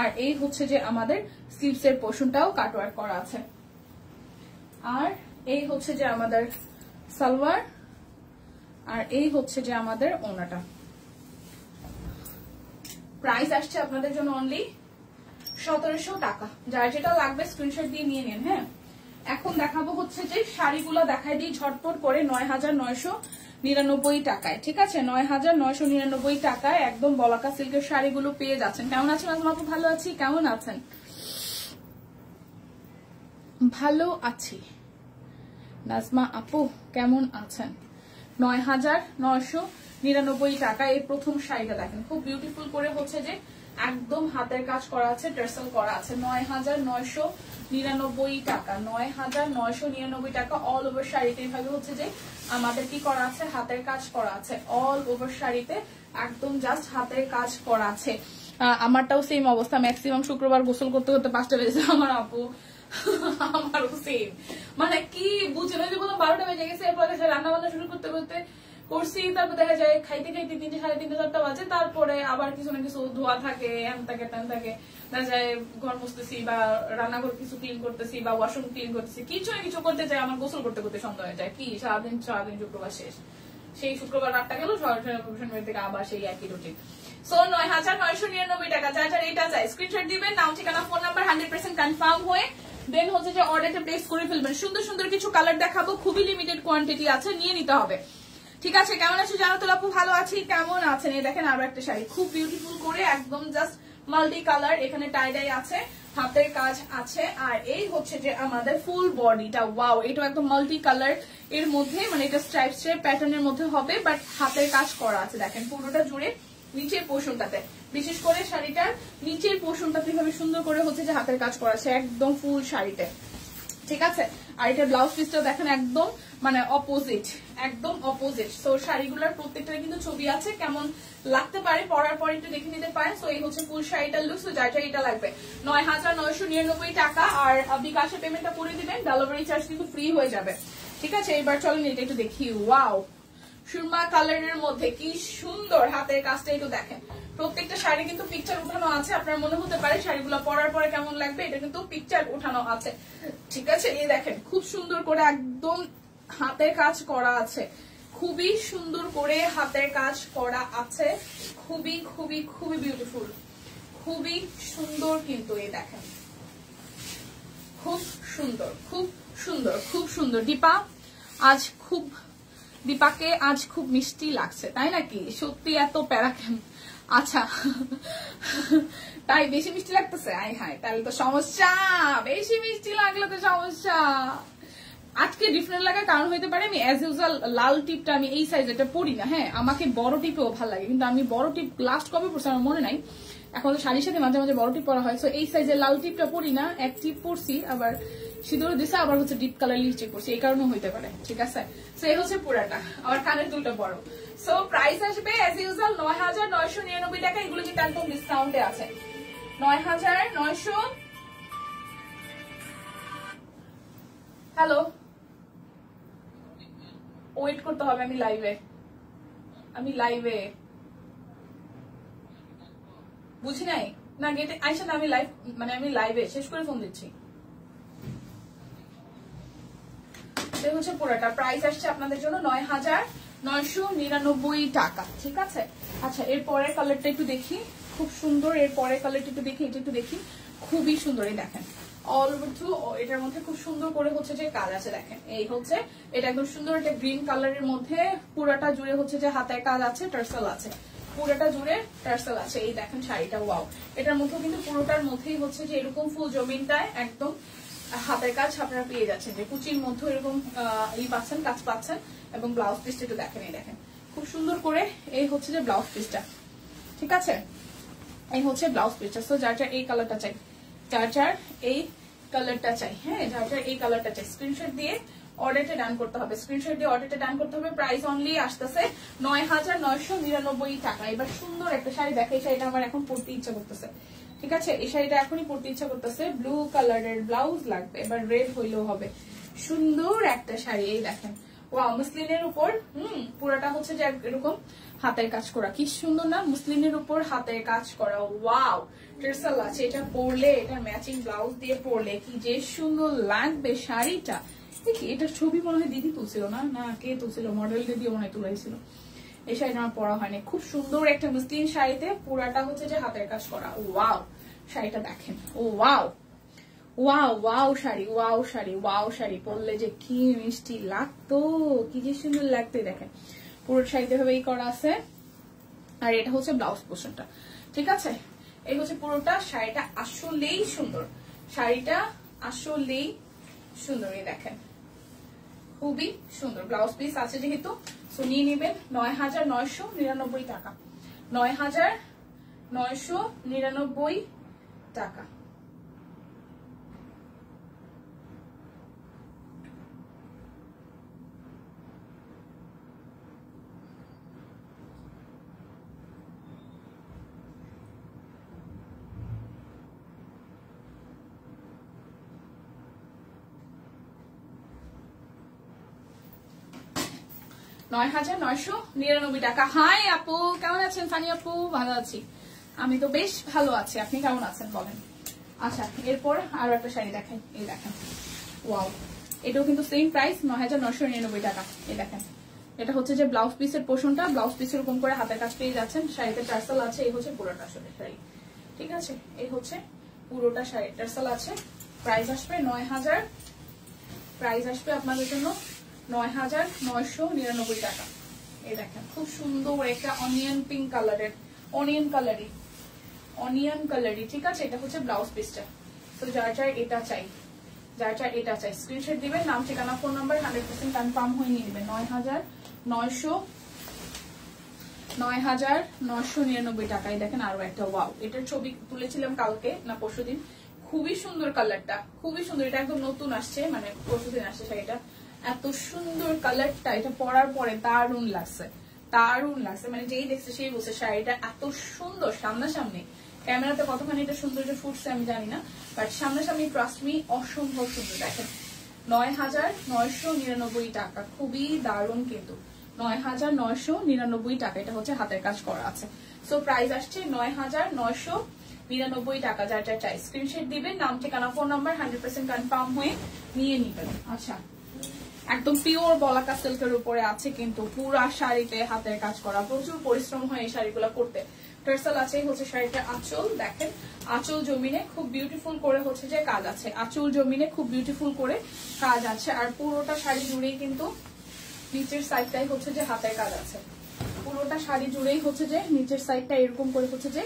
আর এই হচ্ছে যে আমাদের স্লিভস এর পোর্শনটাও কাটওয়ার্ক করা আছে। আর এই হচ্ছে যে আমাদের সালোয়ার, আর এই হচ্ছে যে আমাদের ওড়নাটা। প্রাইস আসছে আপনাদের জন্য অনলি 1700 টাকা। যার যেটা লাগবে স্ক্রিনশট দিয়ে নিয়ে নেন। হ্যাঁ, এখন দেখাবো হচ্ছে যে শাড়িগুলো দেখাই দিই ঝটপট করে 9999 টাকায়। ঠিক আছে, 9999 টাকায় একদম বলাকা সিল্কের শাড়িগুলো পেয়ে যাচ্ছেন। কেমন আছেন নাজমা আপু? ভালো আছি। কেমন আছেন? ভালো আছি নাজমা আপু, কেমন আছেন? 9999 টাকা। এই প্রথম শাড়িটা দেখেন খুব বিউটিফুল করে হচ্ছে যে একদম হাতের কাজ করা আছে, টার্সেল করা আছে। 9999 টাকা, 9999 টাকা। অল ওভার শাড়িতে এইভাবে হচ্ছে যে আমাদের কি করা আছে, হাতের কাজ করা আছে। অল ওভার শাড়িতে একদম জাস্ট হাতের কাজ করা আছে। আমারটাও সেম অবস্থা, ম্যাক্সিমাম শুক্রবার গোসল করতে করতে 5টা বেজে আমার আপু, আমারও সেম। মানে কি বুঝে না যে কোনো 12টা বেজে গেছে, এরপর রান্না বান্না শুরু করতে করতে করছি, তারপর দেখা যায় খাইতে খাইতে 3টে সাড়ে 3টে 4টা বাজে। তারপরে আবার কিছু না কিছু ধোয়া থাকে, হ্যান থাকে ত্যান থাকে, দেখা যায় ঘর মুছতেছি বা রান্নাঘর কিছু ক্লিন করতেছি বা ওয়াশরুম ক্লিন করতেছি, কিছু না কিছু করতে চাই, আমার গোসল করতে করতে সন্ধ্যা হয়ে যায়। কি সারাদিন শুক্রবার শেষ, সেই শুক্রবার রাতটা গেল, সরাসরি থেকে আবার সেই একই রুটিন। সো 9999 টাকা। যার যার এটা চাই স্ক্রিনশট দিবেন, নাম ঠিকানা ফোন নাম্বার 100% কনফার্ম হয়ে দেন হচ্ছে যে অর্ডারটা প্লেস করে ফেলবেন। সুন্দর সুন্দর কিছু কালার দেখাবো, খুবই লিমিটেড কোয়ান্টিটি আছে, নিয়ে নিতে হবে। ঠিক আছে, কেমন আছো জানাতুল আপু? ভালো আছি। কেমন আছেন? এই দেখেন আরো একটা শাড়ি খুব বিউটিফুল করে, একদম জাস্ট মাল্টি কালার, এখানে টাই ডাই আছে, হাতের কাজ আছে, আর এই হচ্ছে যে আমাদের ফুল বডিটা। ওয়াও, এটা একদম মাল্টি কালার এর মধ্যে, মানে এটা স্ট্রাইপ স্ট্রাইপ প্যাটার্নের মধ্যে হবে, বাট হাতের কাজ করা আছে। দেখেন পুরোটা জুড়ে নিচের পোর্শনটাতে, বিশেষ করে শাড়িটার নিচের পোর্শনটাতে এইভাবে সুন্দর করে হচ্ছে যে হাতের কাজ করা আছে একদম ফুল শাড়িতে। ঠিক আছে, আর এটা ব্লাউজ পিসটা দেখেন একদম মানে অপোজিট, একদম অপোজিট। সো শাড়িগুলোর প্রত্যেকটা কিন্তু ছবি আছে, কেমন লাগতে পারে পরার পর একটু দেখে নিতে পারেন। সো এই হচ্ছে ফুল শাড়িটার লুক। সো যার যার এটা লাগবে 9999 টাকা, আর বিকাশে পেমেন্টটা করে দিবেন, ডেলিভারি চার্জ কিন্তু ফ্রি হয়ে যাবে। ঠিক আছে, এবার চলেন এটা একটু দেখি। ওয়াও, সুরমা কালারের মধ্যে কি সুন্দর হাতের কাজটা একটু দেখেন। প্রত্যেকটা শাড়ি কিন্তু পিকচার উঠানো আছে, আপনার মনে হতে পারে শাড়িগুলো পরার পরে কেমন লাগবে, এটা কিন্তু পিকচার উঠানো আছে। ঠিক আছে, এই দেখেন খুব সুন্দর করে একদম হাতের কাজ করা আছে, খুবই সুন্দর করে হাতের কাজ করা আছে, খুবই খুবই খুবই বিউটিফুল, খুবই সুন্দর। কিন্তু এই দেখেন খুব সুন্দর, খুব সুন্দর, খুব সুন্দর। দীপাকে আজ খুব মিষ্টি লাগছে, তাই নাকি? সত্যি এত প্যারা কেন? আচ্ছা, তাই বেশি মিষ্টি লাগতেছে? আয় হায়, তাহলে তো সমস্যা, বেশি মিষ্টি লাগলে তো সমস্যা। আজকে ডিফারেন্ট লাগার কারণ হইতে পারে আমি অ্যাজ ইউজুয়াল লাল টিপটা আমি এই সাইজ এটা পরি না। হ্যাঁ, আমাকে বড় টিপেও ভালো লাগে, কিন্তু আমি বড় টিপ লাস্ট কবে পড়ছি আমার মনে নাই, এখন শাড়ির সাথে মাঝে মাঝে বড় টিপ পরা হয়, তো এই সাইজের লাল টিপটা পরি না, এক টিপ পরছি, আবার সিঁদুর দিছে, আবার হচ্ছে ডিপ কালার লিপস্টিক পরছি, এই কারণেও হইতে পারে। ঠিক আছে, তো এই হচ্ছে পুরাটা, আমার কানের দুলটা বড়। সো প্রাইস আসবে অ্যাজ ইউজুয়াল ৯,৯৯৯ টাকা। এগুলো কিন্তু একদম ডিসকাউন্টে আছে, ৯,৯০০। হ্যালো, ওয়েট করতে হবে, আমি লাইভে বুঝি নাই না, গেটে আইসা না, আমি লাইভে শেষ করে ফোন দিচ্ছি। হচ্ছে পুরোটা প্রাইস আসছে আপনাদের জন্য ৯,৯৯৯ টাকা। ঠিক আছে, আচ্ছা এর পরের কালারটা একটু দেখি, খুব সুন্দর। এর পরের কালারটা একটু দেখি, এটা একটু দেখি, খুবই সুন্দর। এই দেখেন অল ওভার টু, এটার মধ্যে খুব সুন্দর করে হচ্ছে যে কাজ আছে। দেখেন এই হচ্ছে এটা একদম সুন্দর একটা গ্রিন কালারের মধ্যে, পুরাটা জুড়ে হচ্ছে যে হাতের কাজ আছে, টার্সেল আছে, পুরোটা জুড়ে টার্সেল আছে। এই দেখেন শাড়িটা, ওয়াও। এটার মধ্যে কিন্তু পুরোটার মধ্যেই হচ্ছে যে এরকম ফুল জমিনটায় একদম হাতের কাজ আপনারা পেয়ে যাচ্ছেন, যে কুচির মধ্যে এরকম পাচ্ছেন, কাজ পাচ্ছেন। এবং ব্লাউজ পিসটা একটু দেখেন, এই দেখেন খুব সুন্দর করে, এই হচ্ছে যে ব্লাউজ পিসটা। ঠিক আছে, এই হচ্ছে ব্লাউজ পিসটা। সো যার যার এই কালারটা চাই, যার যার এই কালারটা চাই, হ্যাঁ যার যার এই কালারটা চাই, স্ক্রিনশট দিয়ে অর্ডারটা ডান করতে হবে, প্রাইস অনলি আসতেছে ৯,৯৯৯ টাকা। এবার সুন্দর একটা শাড়ি দেখে, এই শাড়িটা আমার এখন পরতে ইচ্ছা করতেছে। ঠিক আছে, এই শাড়িটা এখনই পরতে ইচ্ছা করতেছে, ব্লু কালারের ব্লাউজ লাগবে, এবার রেড হইলেও হবে। সুন্দর একটা শাড়ি, এই দেখেন, ওয়াও, মুসলিনের উপর পুরাটা হচ্ছে যে এরকম হাতের কাজ করা, কি সুন্দর না, মুসলিনের উপর হাতের কাজ করা, ওয়াও। টার্সেল আছে, এটা পরলে, এটা ম্যাচিং ব্লাউজ দিয়ে পরলে কি যে সুন্দর লাগবে শাড়িটা। দেখি এটার ছবি মনে হয় দিদি তুলছিল, না কে তুলছিল, মডেল দিদি মনে হয় তুলাইছিল। এই শাড়িটা আমার পরা হয়নি, খুব সুন্দর একটা মুসলিম শাড়িতে পুরাটা হচ্ছে যে হাতের কাজ করা, ওয়াও। শাড়িটা দেখেন, ও wow wow wow sari, wow sari, wow sari পরলে যে কি মিষ্টি লাগতো, কি যে সুন্দর লাগতো। দেখেন পুরো শাড়িতে ভাবে করা আছে, আর এটা হচ্ছে ব্লাউজ পোর্শনটা। ঠিক আছে, এই হচ্ছে পুরোটা। শাড়িটা আসলেই সুন্দর, শাড়িটা আসলেই সুন্দর, এই দেখেন খুবই সুন্দর। ব্লাউজ পিস আছে যেহেতু, সো নিয়ে নেবেন ৯,৯৯৯ টাকা, ৯,৯৯৯ টাকা। $৯,৯৯৯ টাকা। হাই আপু, কেমন আছেন? ফানি আপু, ভালো আছি, আমি তো বেশ ভালো আছি, আপনি কেমন আছেন বলেন? আচ্ছা এরপর আরো একটা শাড়ি দেখাই, এই দেখেন, ওয়াও, এটাও কিন্তু সেম প্রাইস ৯,৯৯৯ টাকা। এই দেখেন, এটা হচ্ছে যে ব্লাউজ পিসের পোর্শনটা, ব্লাউজ পিস এরকম করে হাতের কাজ পেয়ে যাচ্ছেন, শাড়িতে টার্সেল আছে, এই হচ্ছে পুরোটা শাড়ি। ঠিক আছে, এই হচ্ছে পুরোটা শাড়ি, টার্সেল আছে। প্রাইস আসবে ৯,০০০, প্রাইস আসবে আপনাদের জন্য ৯,৯৯৯ টাকা। এই দেখেন খুব সুন্দর একটা অনিয়ন পিঙ্ক কালারের, অনিয়ন কালারি। ঠিক আছে, এটা হচ্ছে ব্লাউজ পিসটা। তো যার যার এটা চাই, স্ক্রিনশট দিবেন, নাম ঠিকানা ফোন নাম্বার 100% কনফার্ম হয়ে নিয়ে নেবেন। ৯,৯৯৯ টাকায়। দেখেন আরো একটা, ওয়াও, এটার ছবি তুলেছিলাম কালকে না পরশুদিন, খুবই সুন্দর কালারটা, খুবই সুন্দর। এটা একদম নতুন আসছে, মানে পরশুদিন আসছে শাড়িটা, এত সুন্দর কালারটা, এটা পরার পরে দারুণ লাগছে, মানে যেই দেখছে সেই বলছে শাড়িটা এত সুন্দর। সামনাসামনি ক্যামেরাতে কতখানি এটা সৌন্দর্য ফুটছে আমি জানি না, বাট সামনাসামনি ট্রাস্ট মি অসম্ভব সুন্দর। দেখেন ৯,৯৯৯ টাকা, খুবই দারুণ কিন্তু, ৯,৯৯৯ টাকা। এটা হচ্ছে হাতের কাজ করা আছে। সো প্রাইস আসছে ৯,৯৯৯ টাকা। যার যার চাই স্ক্রিনশট দিবেন, নাম ঠিকানা ফোন নাম্বার 100% কনফার্ম হয়ে নিয়ে নিবেন। আচ্ছা, একদম পিওর বলাকা সিল্কের উপরে আছে, কিন্তু পুরা শাড়িতে হাতের কাজ করা, প্রচুর পরিশ্রম হয় এই শাড়িগুলো করতে। টার্সেল আছে, হচ্ছে শাড়িটার আঁচল, দেখেন আঁচল জমিনে খুব বিউটিফুল করে হচ্ছে যে কাজ আছে, আঁচল জমিনে খুব বিউটিফুল করে কাজ আছে। আর পুরোটা শাড়ি জুড়েই কিন্তু নিচের সাইডটাই হচ্ছে যে হাতের কাজ আছে, পুরোটা শাড়ি জুড়েই হচ্ছে যে নিচের সাইডটা এরকম করে হচ্ছে যে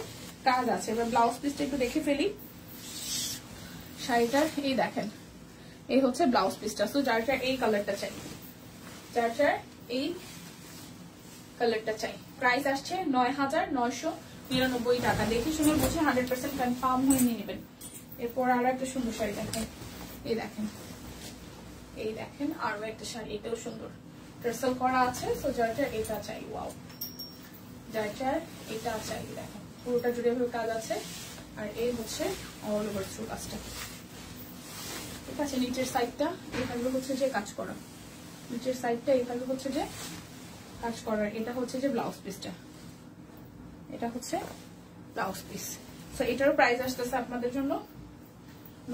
কাজ আছে। এবার ব্লাউজ পিসটা একটু দেখে ফেলি শাড়িটার, এই দেখেন এই হচ্ছে ব্লাউজ পিসটা। তো যার যার এই কালারটা চাই, প্রাইস আসছে ৯,৯৯৯ 99 টাকা। দেখে শুনে বুঝে 100% কনফার্ম হয়ে নিয়ে নেবেন। এরপর আরো একটা সুন্দর শাড়ি দেখেন, এই দেখেন, এই দেখেন আরো একটা শাড়ি, এটাও সুন্দর টার্সেল করা আছে। সো যার এটা চাই, ওয়াও, যার এটা চাই, দেখেন পুরোটা জুড়ে কাজ আছে। আর এই হচ্ছে অল ওভার থ্রু কাজটা, ঠিক আছে। নিচের সাইডটা এইভাবে হচ্ছে যে কাজ করা, নিচের সাইডটা এইভাবে হচ্ছে যে কাজ করার। এটা হচ্ছে যে ব্লাউজ পিসটা, এটা হচ্ছে ব্লাউজ পিস। সো এটারও প্রাইস আসতেছে আপনাদের জন্য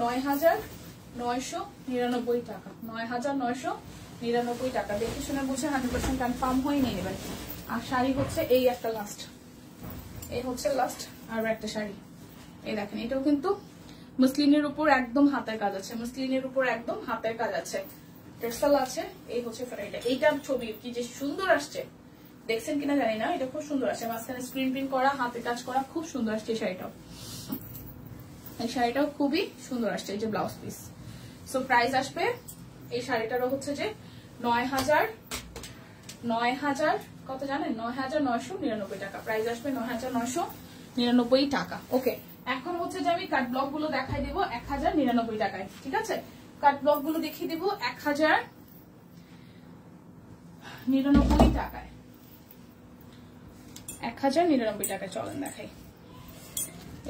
৯,৯৯৯ টাকা, ৯,৯৯৯ টাকা। দেখে শুনে বুঝে 100% কনফার্ম হয়ে নিয়ে নেবেন। আর শাড়ি হচ্ছে এই একটা লাস্ট, এই হচ্ছে লাস্ট আর একটা শাড়ি, এই দেখেন। এটাও কিন্তু মুসলিনের উপর একদম হাতের কাজ আছে, মুসলিনের উপর একদম হাতের কাজ আছে, টার্সেল আছে। এই হচ্ছে শাড়িটা, এইটার ছবি কি যে সুন্দর আসছে, দেখছেন কিনা জানি না, এটা খুব সুন্দর আসছে, মাঝখানে স্ক্রিন প্রিন্ট করা, হাতে কাজ করা, খুব সুন্দর আসছে এই শাড়িটাও। এই শাড়িটাও খুবই সুন্দর আসছে, এই যে ব্লাউজ পিস। সো প্রাইস আসবে এই শাড়িটারও হচ্ছে যে ৯,০০০ কত জানেন, ৯,৯৯৯ টাকা। প্রাইস আসবে ৯,৯৯৯ টাকা। ওকে, এখন হচ্ছে যে আমি কাট ব্লক গুলো দেখাই দেবো ১,০৯৯ টাকায়, ঠিক আছে। কাট ব্লক গুলো দেখিয়ে দেবো ১,০৯৯ টাকায়, ১,০৯৯ টাকায়। চলেন দেখাই।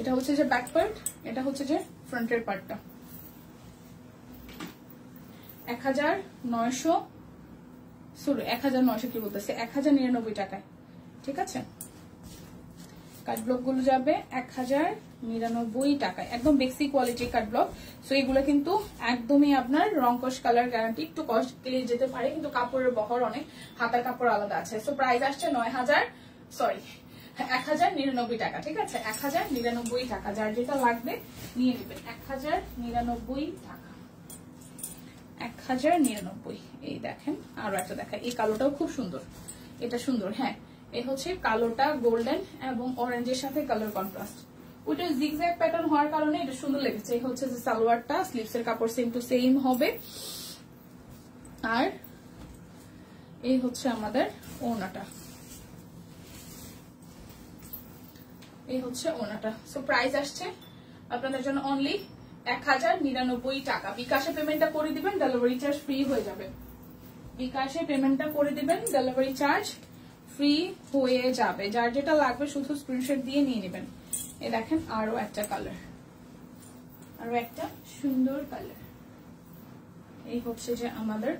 এটা হচ্ছে যে ব্যাক পার্ট, এটা হচ্ছে যে ফ্রন্টের পার্টটা। ১,৯০০ কি বলতেছে, ১,০৯৯ টাকায়, ঠিক আছে। কাট ব্লক গুলো যাবে ১,০৯৯ টাকায়, একদম বেসিক কোয়ালিটির কাট ব্লক। সো এগুলো কিন্তু একদমই আপনার রংকশ কালার গ্যারান্টি, একটু কস্ট পেয়ে যেতে পারে কিন্তু কাপড়ের বহর অনেক, হাতার কাপড় আলাদা আছে। সো প্রাইস আসছে ১,০৯৯ টাকা, ঠিক আছে। ১,০৯৯ টাকা, যার যেটা লাগবে নিয়ে নেবেন। ১,০৯৯ টাকা, ১,০৯৯। এই দেখেন আরো একটা দেখা, এই কালোটাও খুব সুন্দর, এটা সুন্দর। হ্যাঁ, এই হচ্ছে কালোটা গোল্ডেন এবং অরেঞ্জের সাথে কালার কন্ট্রাস্ট, ওইটা জিগজ্যাগ প্যাটার্ন হওয়ার কারণে এটা সুন্দর লেগেছে। এই হচ্ছে যে সালোয়ারটা, স্লিভস এর কাপড় সেম টু সেম হবে। আর এই হচ্ছে আমাদের ওড়নাটা, এই হচ্ছে ওড়নাটা। সো প্রাইস আসছে আপনাদের জন্য অনলি ১,০৯৯ টাকা। বিকাশে পেমেন্টটা করে দিবেন, ডেলিভারি চার্জ ফ্রি হয়ে যাবে। বিকাশে পেমেন্টটা করে দিবেন, ডেলিভারি চার্জ ফ্রি হয়ে যাবে। যার যেটা লাগবে শুধু স্ক্রিনশট দিয়ে নিয়ে নেবেন। এই দেখেন আরো একটা কালার, আরো একটা সুন্দর কালার। এই হচ্ছে যে আমাদের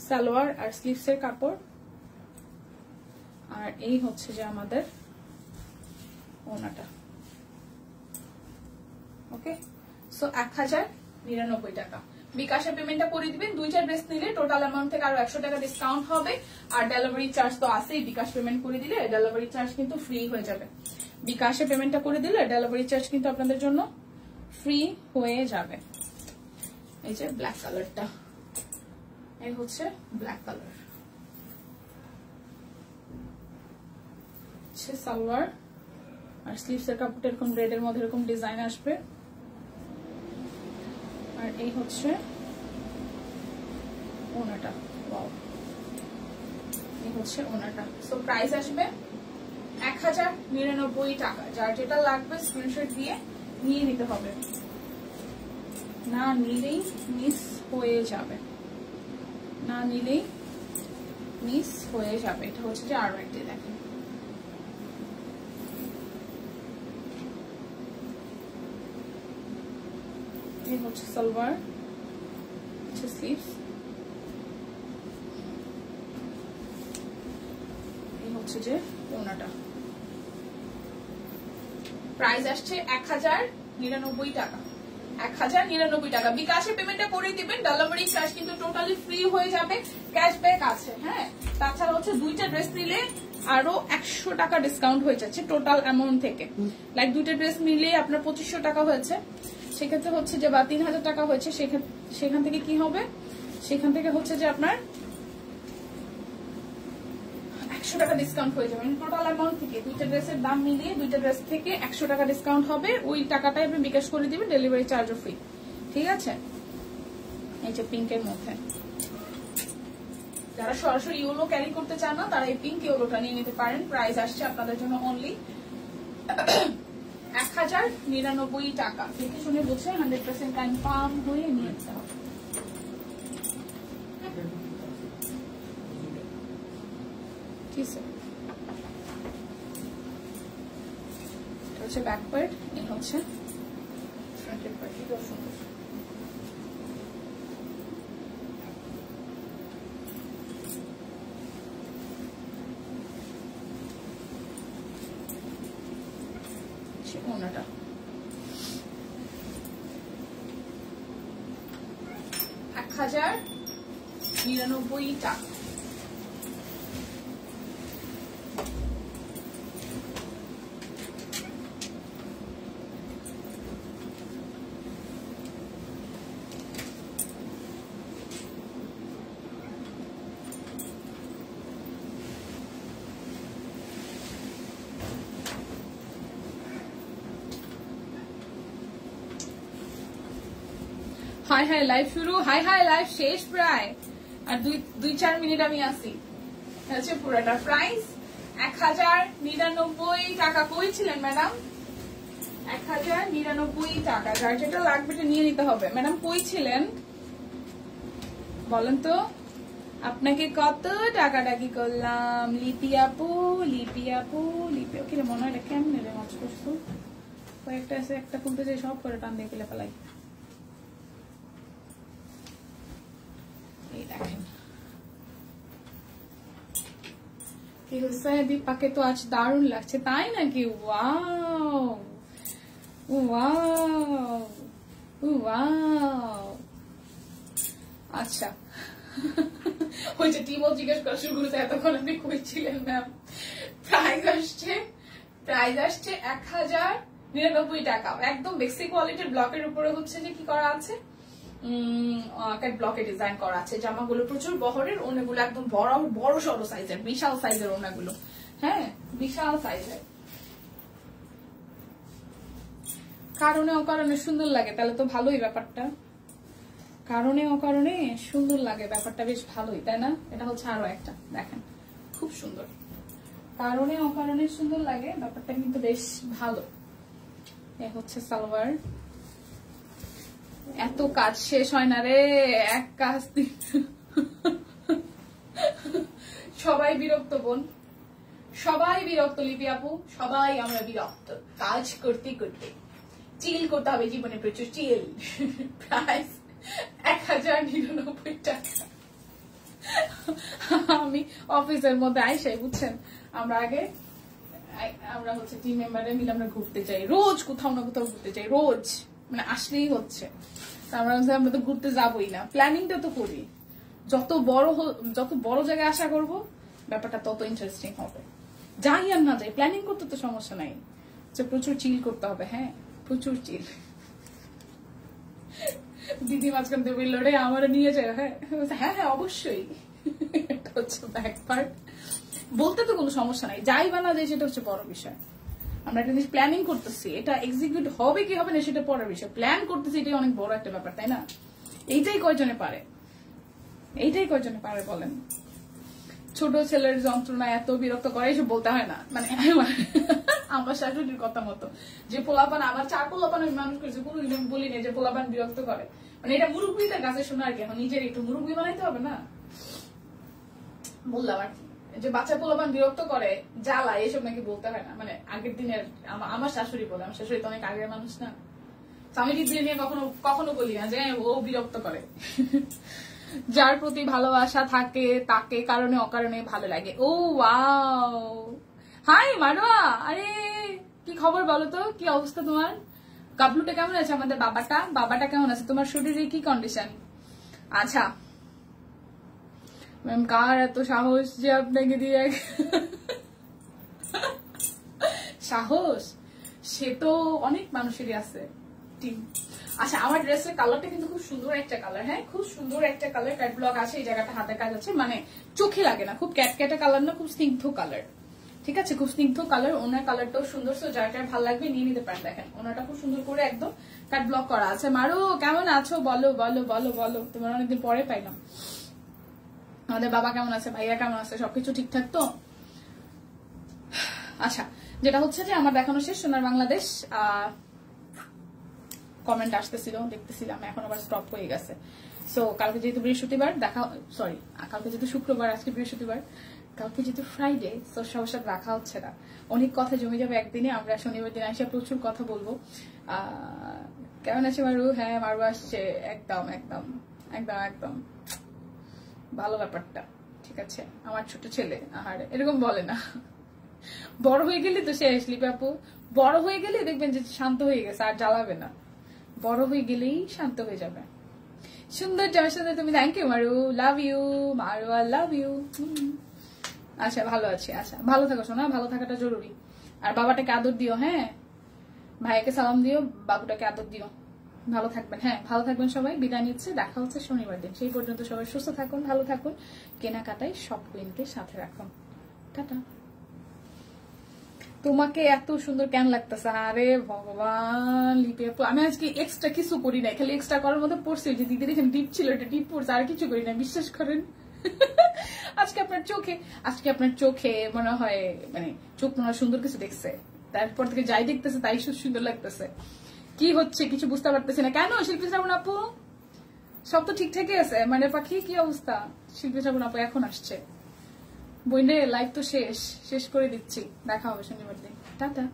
সালোয়ার আর স্লিভস এর কাপড়, আর এই হচ্ছে যে আমাদের ওড়নাটা। ওকে, সো ১,০৯৯ টাকা। বিকাশে পেমেন্টটা করে দিবেন। 2টা ড্রেস নিলে টোটাল অ্যামাউন্ট থেকে আরো 100 টাকা ডিসকাউন্ট হবে। আর ডেলিভারি চার্জ তো আছেই, বিকাশ পেমেন্ট করে দিলে ডেলিভারি চার্জ কিন্তু ফ্রি হয়ে যাবে। বিকাশে পেমেন্টটা করে দিলে ডেলিভারি চার্জ কিন্তু আপনাদের জন্য ফ্রি হয়ে যাবে। এই যে ব্ল্যাক কালারটা, এই হচ্ছে ব্ল্যাক কালার, সালোয়ার আর স্লিভস এর কাপড়টা এরকম রেড এর মধ্যে এরকম ডিজাইন আসবে। আর এই হচ্ছে ওড়নাটা, ওয়াও, এই হচ্ছে ওড়নাটা। সো প্রাইস আসবে ১,০৯৯ টাকা। যার যেটা লাগবে স্ক্রিনশট দিয়ে নিয়ে নিতে হবে, না নিলেই মিস হয়ে যাবে, না নিলেই মিস হয়ে যাবে। এটা হচ্ছে যে আরো একটা দেখেন, এই হচ্ছে সালোয়ার, হচ্ছে স্লিভস, এই হচ্ছে যে ওড়নাটা। প্রাইস আসছে ১,০৯৯ টাকা, ১,০৯৯ টাকা। বিকাশে পেমেন্টটা করে দিবেন, ডেলিভারি চার্জ কিন্তু টোটালি ফ্রি হয়ে যাবে, ক্যাশব্যাক আছে। হ্যাঁ, তাছাড়া হচ্ছে 2টা ড্রেস নিলে আরো 100 টাকা ডিসকাউন্ট হয়ে যাচ্ছে টোটাল অ্যামাউন্ট থেকে। লাইক 2টা ড্রেস মিলিয়ে আপনার ২৫০০ টাকা হয়েছে, সেক্ষেত্রে হচ্ছে যে বা ৩,০০০ টাকা হয়েছে, সেখান থেকে কি হবে, সেখান থেকে হচ্ছে যে আপনার 100 টাকা ডিসকাউন্ট হয়ে যাবে। টোটাল অ্যামাউন্ট থেকে 2টা ড্রেসের দাম মিলিয়ে 2টা ড্রেস থেকে 100 টাকা ডিসকাউন্ট হবে। ওই টাকাটাই আপনি বিকাশ করে দিবেন, ডেলিভারি চার্জও ফ্রি, ঠিক আছে। এই যে পিঙ্কের মধ্যে, যারা সরাসরি ইয়েলো ক্যারি করতে চান না তারা এই পিঙ্ক ইয়েলোটা নিয়ে নিতে পারেন। প্রাইস আসছে আপনাদের জন্য অনলি 1099 টাকা। দেখে শুনে বুঝে 100% কনফার্ম হয়ে নিয়ে যেতে হবে। হচ্ছে ব্যাক পার্ট, এই হচ্ছে ফ্রন্টের পার্ট। খুব সুন্দর। ওনাটা 1099 টাকা। হাই হাই লাইভ শুরু, হাই হাই লাইভ শেষ প্রায়, আর 2-4 মিনিট আমি আসি। হচ্ছে পুরোটা প্রাইস 1099 টাকা। কই ছিলেন ম্যাডাম? 1099 টাকা। যার যেটা লাগবে এটা নিয়ে নিতে হবে। ম্যাডাম কই ছিলেন বলেন তো? আপনাকে কত টাকাটাকি করলাম? লিপি আপু, লিপি আপু, লিপি কি মনে হয় কেমনে রে মাছ করছো? কয়েকটা আছে, একটা খুলতে চাই সব করে টান দিয়ে ফেলে ফেলাই। দেখেন কি হচ্ছে দীপাকে, তো আজ দারুণ লাগছে তাই নাকি? Wow wow wow. আচ্ছা ওই যে টিমও জিজ্ঞেস করা শুরু করেছে এতক্ষণ আপনি কইছিলেন ম্যাম। প্রাইস আসছে 1099 টাকা। একদম বেসিক কোয়ালিটির ব্লকের উপরে হচ্ছে যে কি করা আছে, ব্লকে ডিজাইন করা আছে। জামাগুলো প্রচুর বহরের, ওনাগুলো একদম বড় সড়ো সাইজের, বিশাল সাইজের ওনাগুলো। হ্যাঁ বিশাল সাইজের। কারণে অকারণে সুন্দর লাগে, তাহলে তো ভালোই ব্যাপারটা। কারণে অকারণে সুন্দর লাগে ব্যাপারটা, বেশ ভালোই তাই না? এটা হচ্ছে আরো একটা, দেখেন খুব সুন্দর। কারণে অকারণে সুন্দর লাগে ব্যাপারটা, কিন্তু বেশ ভালো। এ হচ্ছে সালোয়ার। এত কাজ শেষ হয় না রে, এক কাজ দিন। সবাই বিরক্ত বোন, সবাই বিরক্ত লিপি আপু, সবাই আমরা বিরক্ত কাজ করতে করতে। চিল করতে হবে জীবনে, প্রচুর চিল। প্রাইস 1099 টাকা। আমি অফিসের মধ্যে আইসাই বুঝছেন, আমরা হচ্ছে টিম মেম্বারে মিলে আমরা ঘুরতে চাই, রোজ কোথাও না কোথাও ঘুরতে চাই, রোজ মানে আসলেই হচ্ছে। আমরা তো ঘুরতে যাবোই না, প্ল্যানিংটা তো করি। যত বড় জায়গায় আশা করব ব্যাপারটা তত ইন্টারেস্টিং হবে। যাই আর না যাই, প্ল্যানিং করতে তো সমস্যা নাই, প্রচুর চিল করতে হবে। হ্যাঁ প্রচুর চিল। দিদি মাঝখান থেকে বলল রে আমারও নিয়ে যায়। হ্যাঁ হ্যাঁ হ্যাঁ অবশ্যই। এটা হচ্ছে ব্যাক পার্ট। বলতে তো কোনো সমস্যা নাই, যাই বা না যাই সেটা হচ্ছে বড় বিষয়। আমরা একটা জিনিস প্ল্যানিং করতেছি, এটা এক্সিকিউট হবে কি হবে না সেটা পরের বিষয়। প্ল্যান করতেছি এটাই অনেক বড় একটা ব্যাপার তাই না? এইটাই কয়জনে পারে, এইটাই কয়জনে পারে বলেন? ছোট ছেলের যন্ত্রণা এত বিরক্ত করে এসব বলতে হয় না। মানে আমার শাশুড়ির কথা মতো যে পোলাপান, আমার 4 পোলাপান আমি মানুষ করেছি, কোনোদিন আমি বলি না যে পোলাপান বিরক্ত করে। মানে এটা মুরব্বীদের কাছে শোনা আর কি, এখন নিজের একটু মুরব্বী বানাইতে হবে না। বললাম আর কি যে বাচ্চা পোলাপান বিরক্ত করে জ্বালা, এসব নাকি বলতে হয় না। মানে আগের দিনের আমার শাশুড়ি বলে, আমার শাশুড়ি তো অনেক আগের মানুষ না, আমি দিদি নিয়ে কখনো বলি না যে ও বিরক্ত করে। যার প্রতি ভালোবাসা থাকে তাকে কারণে অকারণে ভালো লাগে। ও ওয়াও, হাই মারোয়া, আরে কি খবর বলো তো, কি অবস্থা তোমার? গাবলুটা কেমন আছে? আমাদের বাবাটা কেমন আছে? তোমার শরীরের কি কন্ডিশন? আচ্ছা ম্যাম, কার এত সাহস যে আপনাকে দিয়ে সাহস? সে তো অনেক মানুষেরই আছে। আচ্ছা আমার ড্রেসের কালারটা কিন্তু খুব সুন্দর একটা কালার। হ্যাঁ খুব সুন্দর একটা কালার, ক্যাটব্লক আছে, এই জায়গাটা হাতে কাজ আছে, মানে চোখে লাগে না, খুব ক্যাটক্যাটা কালার না, খুব স্নিগ্ধ কালার। ঠিক আছে খুব স্নিগ্ধ কালার, ওনার কালারটাও সুন্দর। সো যার যার ভালো লাগবে নিয়ে নিতে পারেন। দেখেন ওনাটা খুব সুন্দর করে একদম ক্যাটব্লক করা আছে। মারু কেমন আছো বলো বলো বলো বলো, তোমার অনেকদিন পরে পাইলাম। আমাদের বাবা কেমন আছে, ভাইয়া কেমন আছে, সবকিছু ঠিকঠাক তো? আচ্ছা যেটা হচ্ছে যে আমার দেখানো শেষ সোনার বাংলাদেশ। কমেন্ট আসতেছিল, দেখতেছিলাম, এখন আবার স্টপ হয়ে গেছে। সো কালকে যেহেতু বৃহস্পতিবার সরি কালকে যেহেতু শুক্রবার, আজকে বৃহস্পতিবার, কালকে যেহেতু ফ্রাইডে, তো সবার সাথে দেখা হচ্ছে না। অনেক কথা জমে যাবে একদিনে। আমরা শনিবার দিন আসে প্রচুর কথা বলবো। কেমন আছে মারু? হ্যাঁ, মারু আসছে। একদম একদম একদম একদম ভালো ব্যাপারটা। ঠিক আছে, আমার ছোট ছেলে আহারে এরকম বলে না। বড় হয়ে গেলে তো শেষ লিপি আপু, বড় হয়ে গেলে দেখবেন যে শান্ত হয়ে গেছে, আর জ্বালাবে না। বড় হয়ে গেলেই শান্ত হয়ে যাবে। সুন্দর, জয় সুন্দর তুমি, thank you Maru, love you Maru, I love you. আচ্ছা ভালো আছি। আচ্ছা ভালো থাকো সোনা, ভালো থাকাটা জরুরি। আর বাবাটাকে আদর দিও, হ্যাঁ ভাইয়াকে সালাম দিও, বাবুটাকে আদর দিও। ভালো থাকবেন, হ্যাঁ ভালো থাকবেন সবাই। বিদায় নিচ্ছে, দেখা হচ্ছে শনিবার দিন। সেই পর্যন্ত সবাই সুস্থ থাকুন, ভালো থাকুন, কেনাকাটায় সব কুইনকে সাথে রাখুন। টাটা। তোমাকে এত সুন্দর কেন লাগতেছে? আরে ভগবান লিপি আপু, আমি আজকে এক্সট্রা কিছু করি নাই, খালি এক্সট্রা করার মধ্যে পড়ছে যে দিদির এখানে টিপ ছিল, এটা টিপ পড়ছে, আর কিছু করি না, বিশ্বাস করেন। আজকে আপনার চোখে মনে হয় মানে চোখ মনে হয় সুন্দর কিছু দেখছে, তারপর থেকে যাই দেখতেছে তাই সুন্দর লাগতেছে। কি হচ্ছে কিছু বুঝতে পারতেছি না। কেন শিল্পী শ্রাবণ আপু? সব তো ঠিকঠাকই আছে। মানে পাখি কি অবস্থা? শিল্পী শ্রাবণ আপু এখন আসছে। বইনে লাইভ তো শেষ করে দিচ্ছি। দেখা হবে শনিবার দিন। টাটা।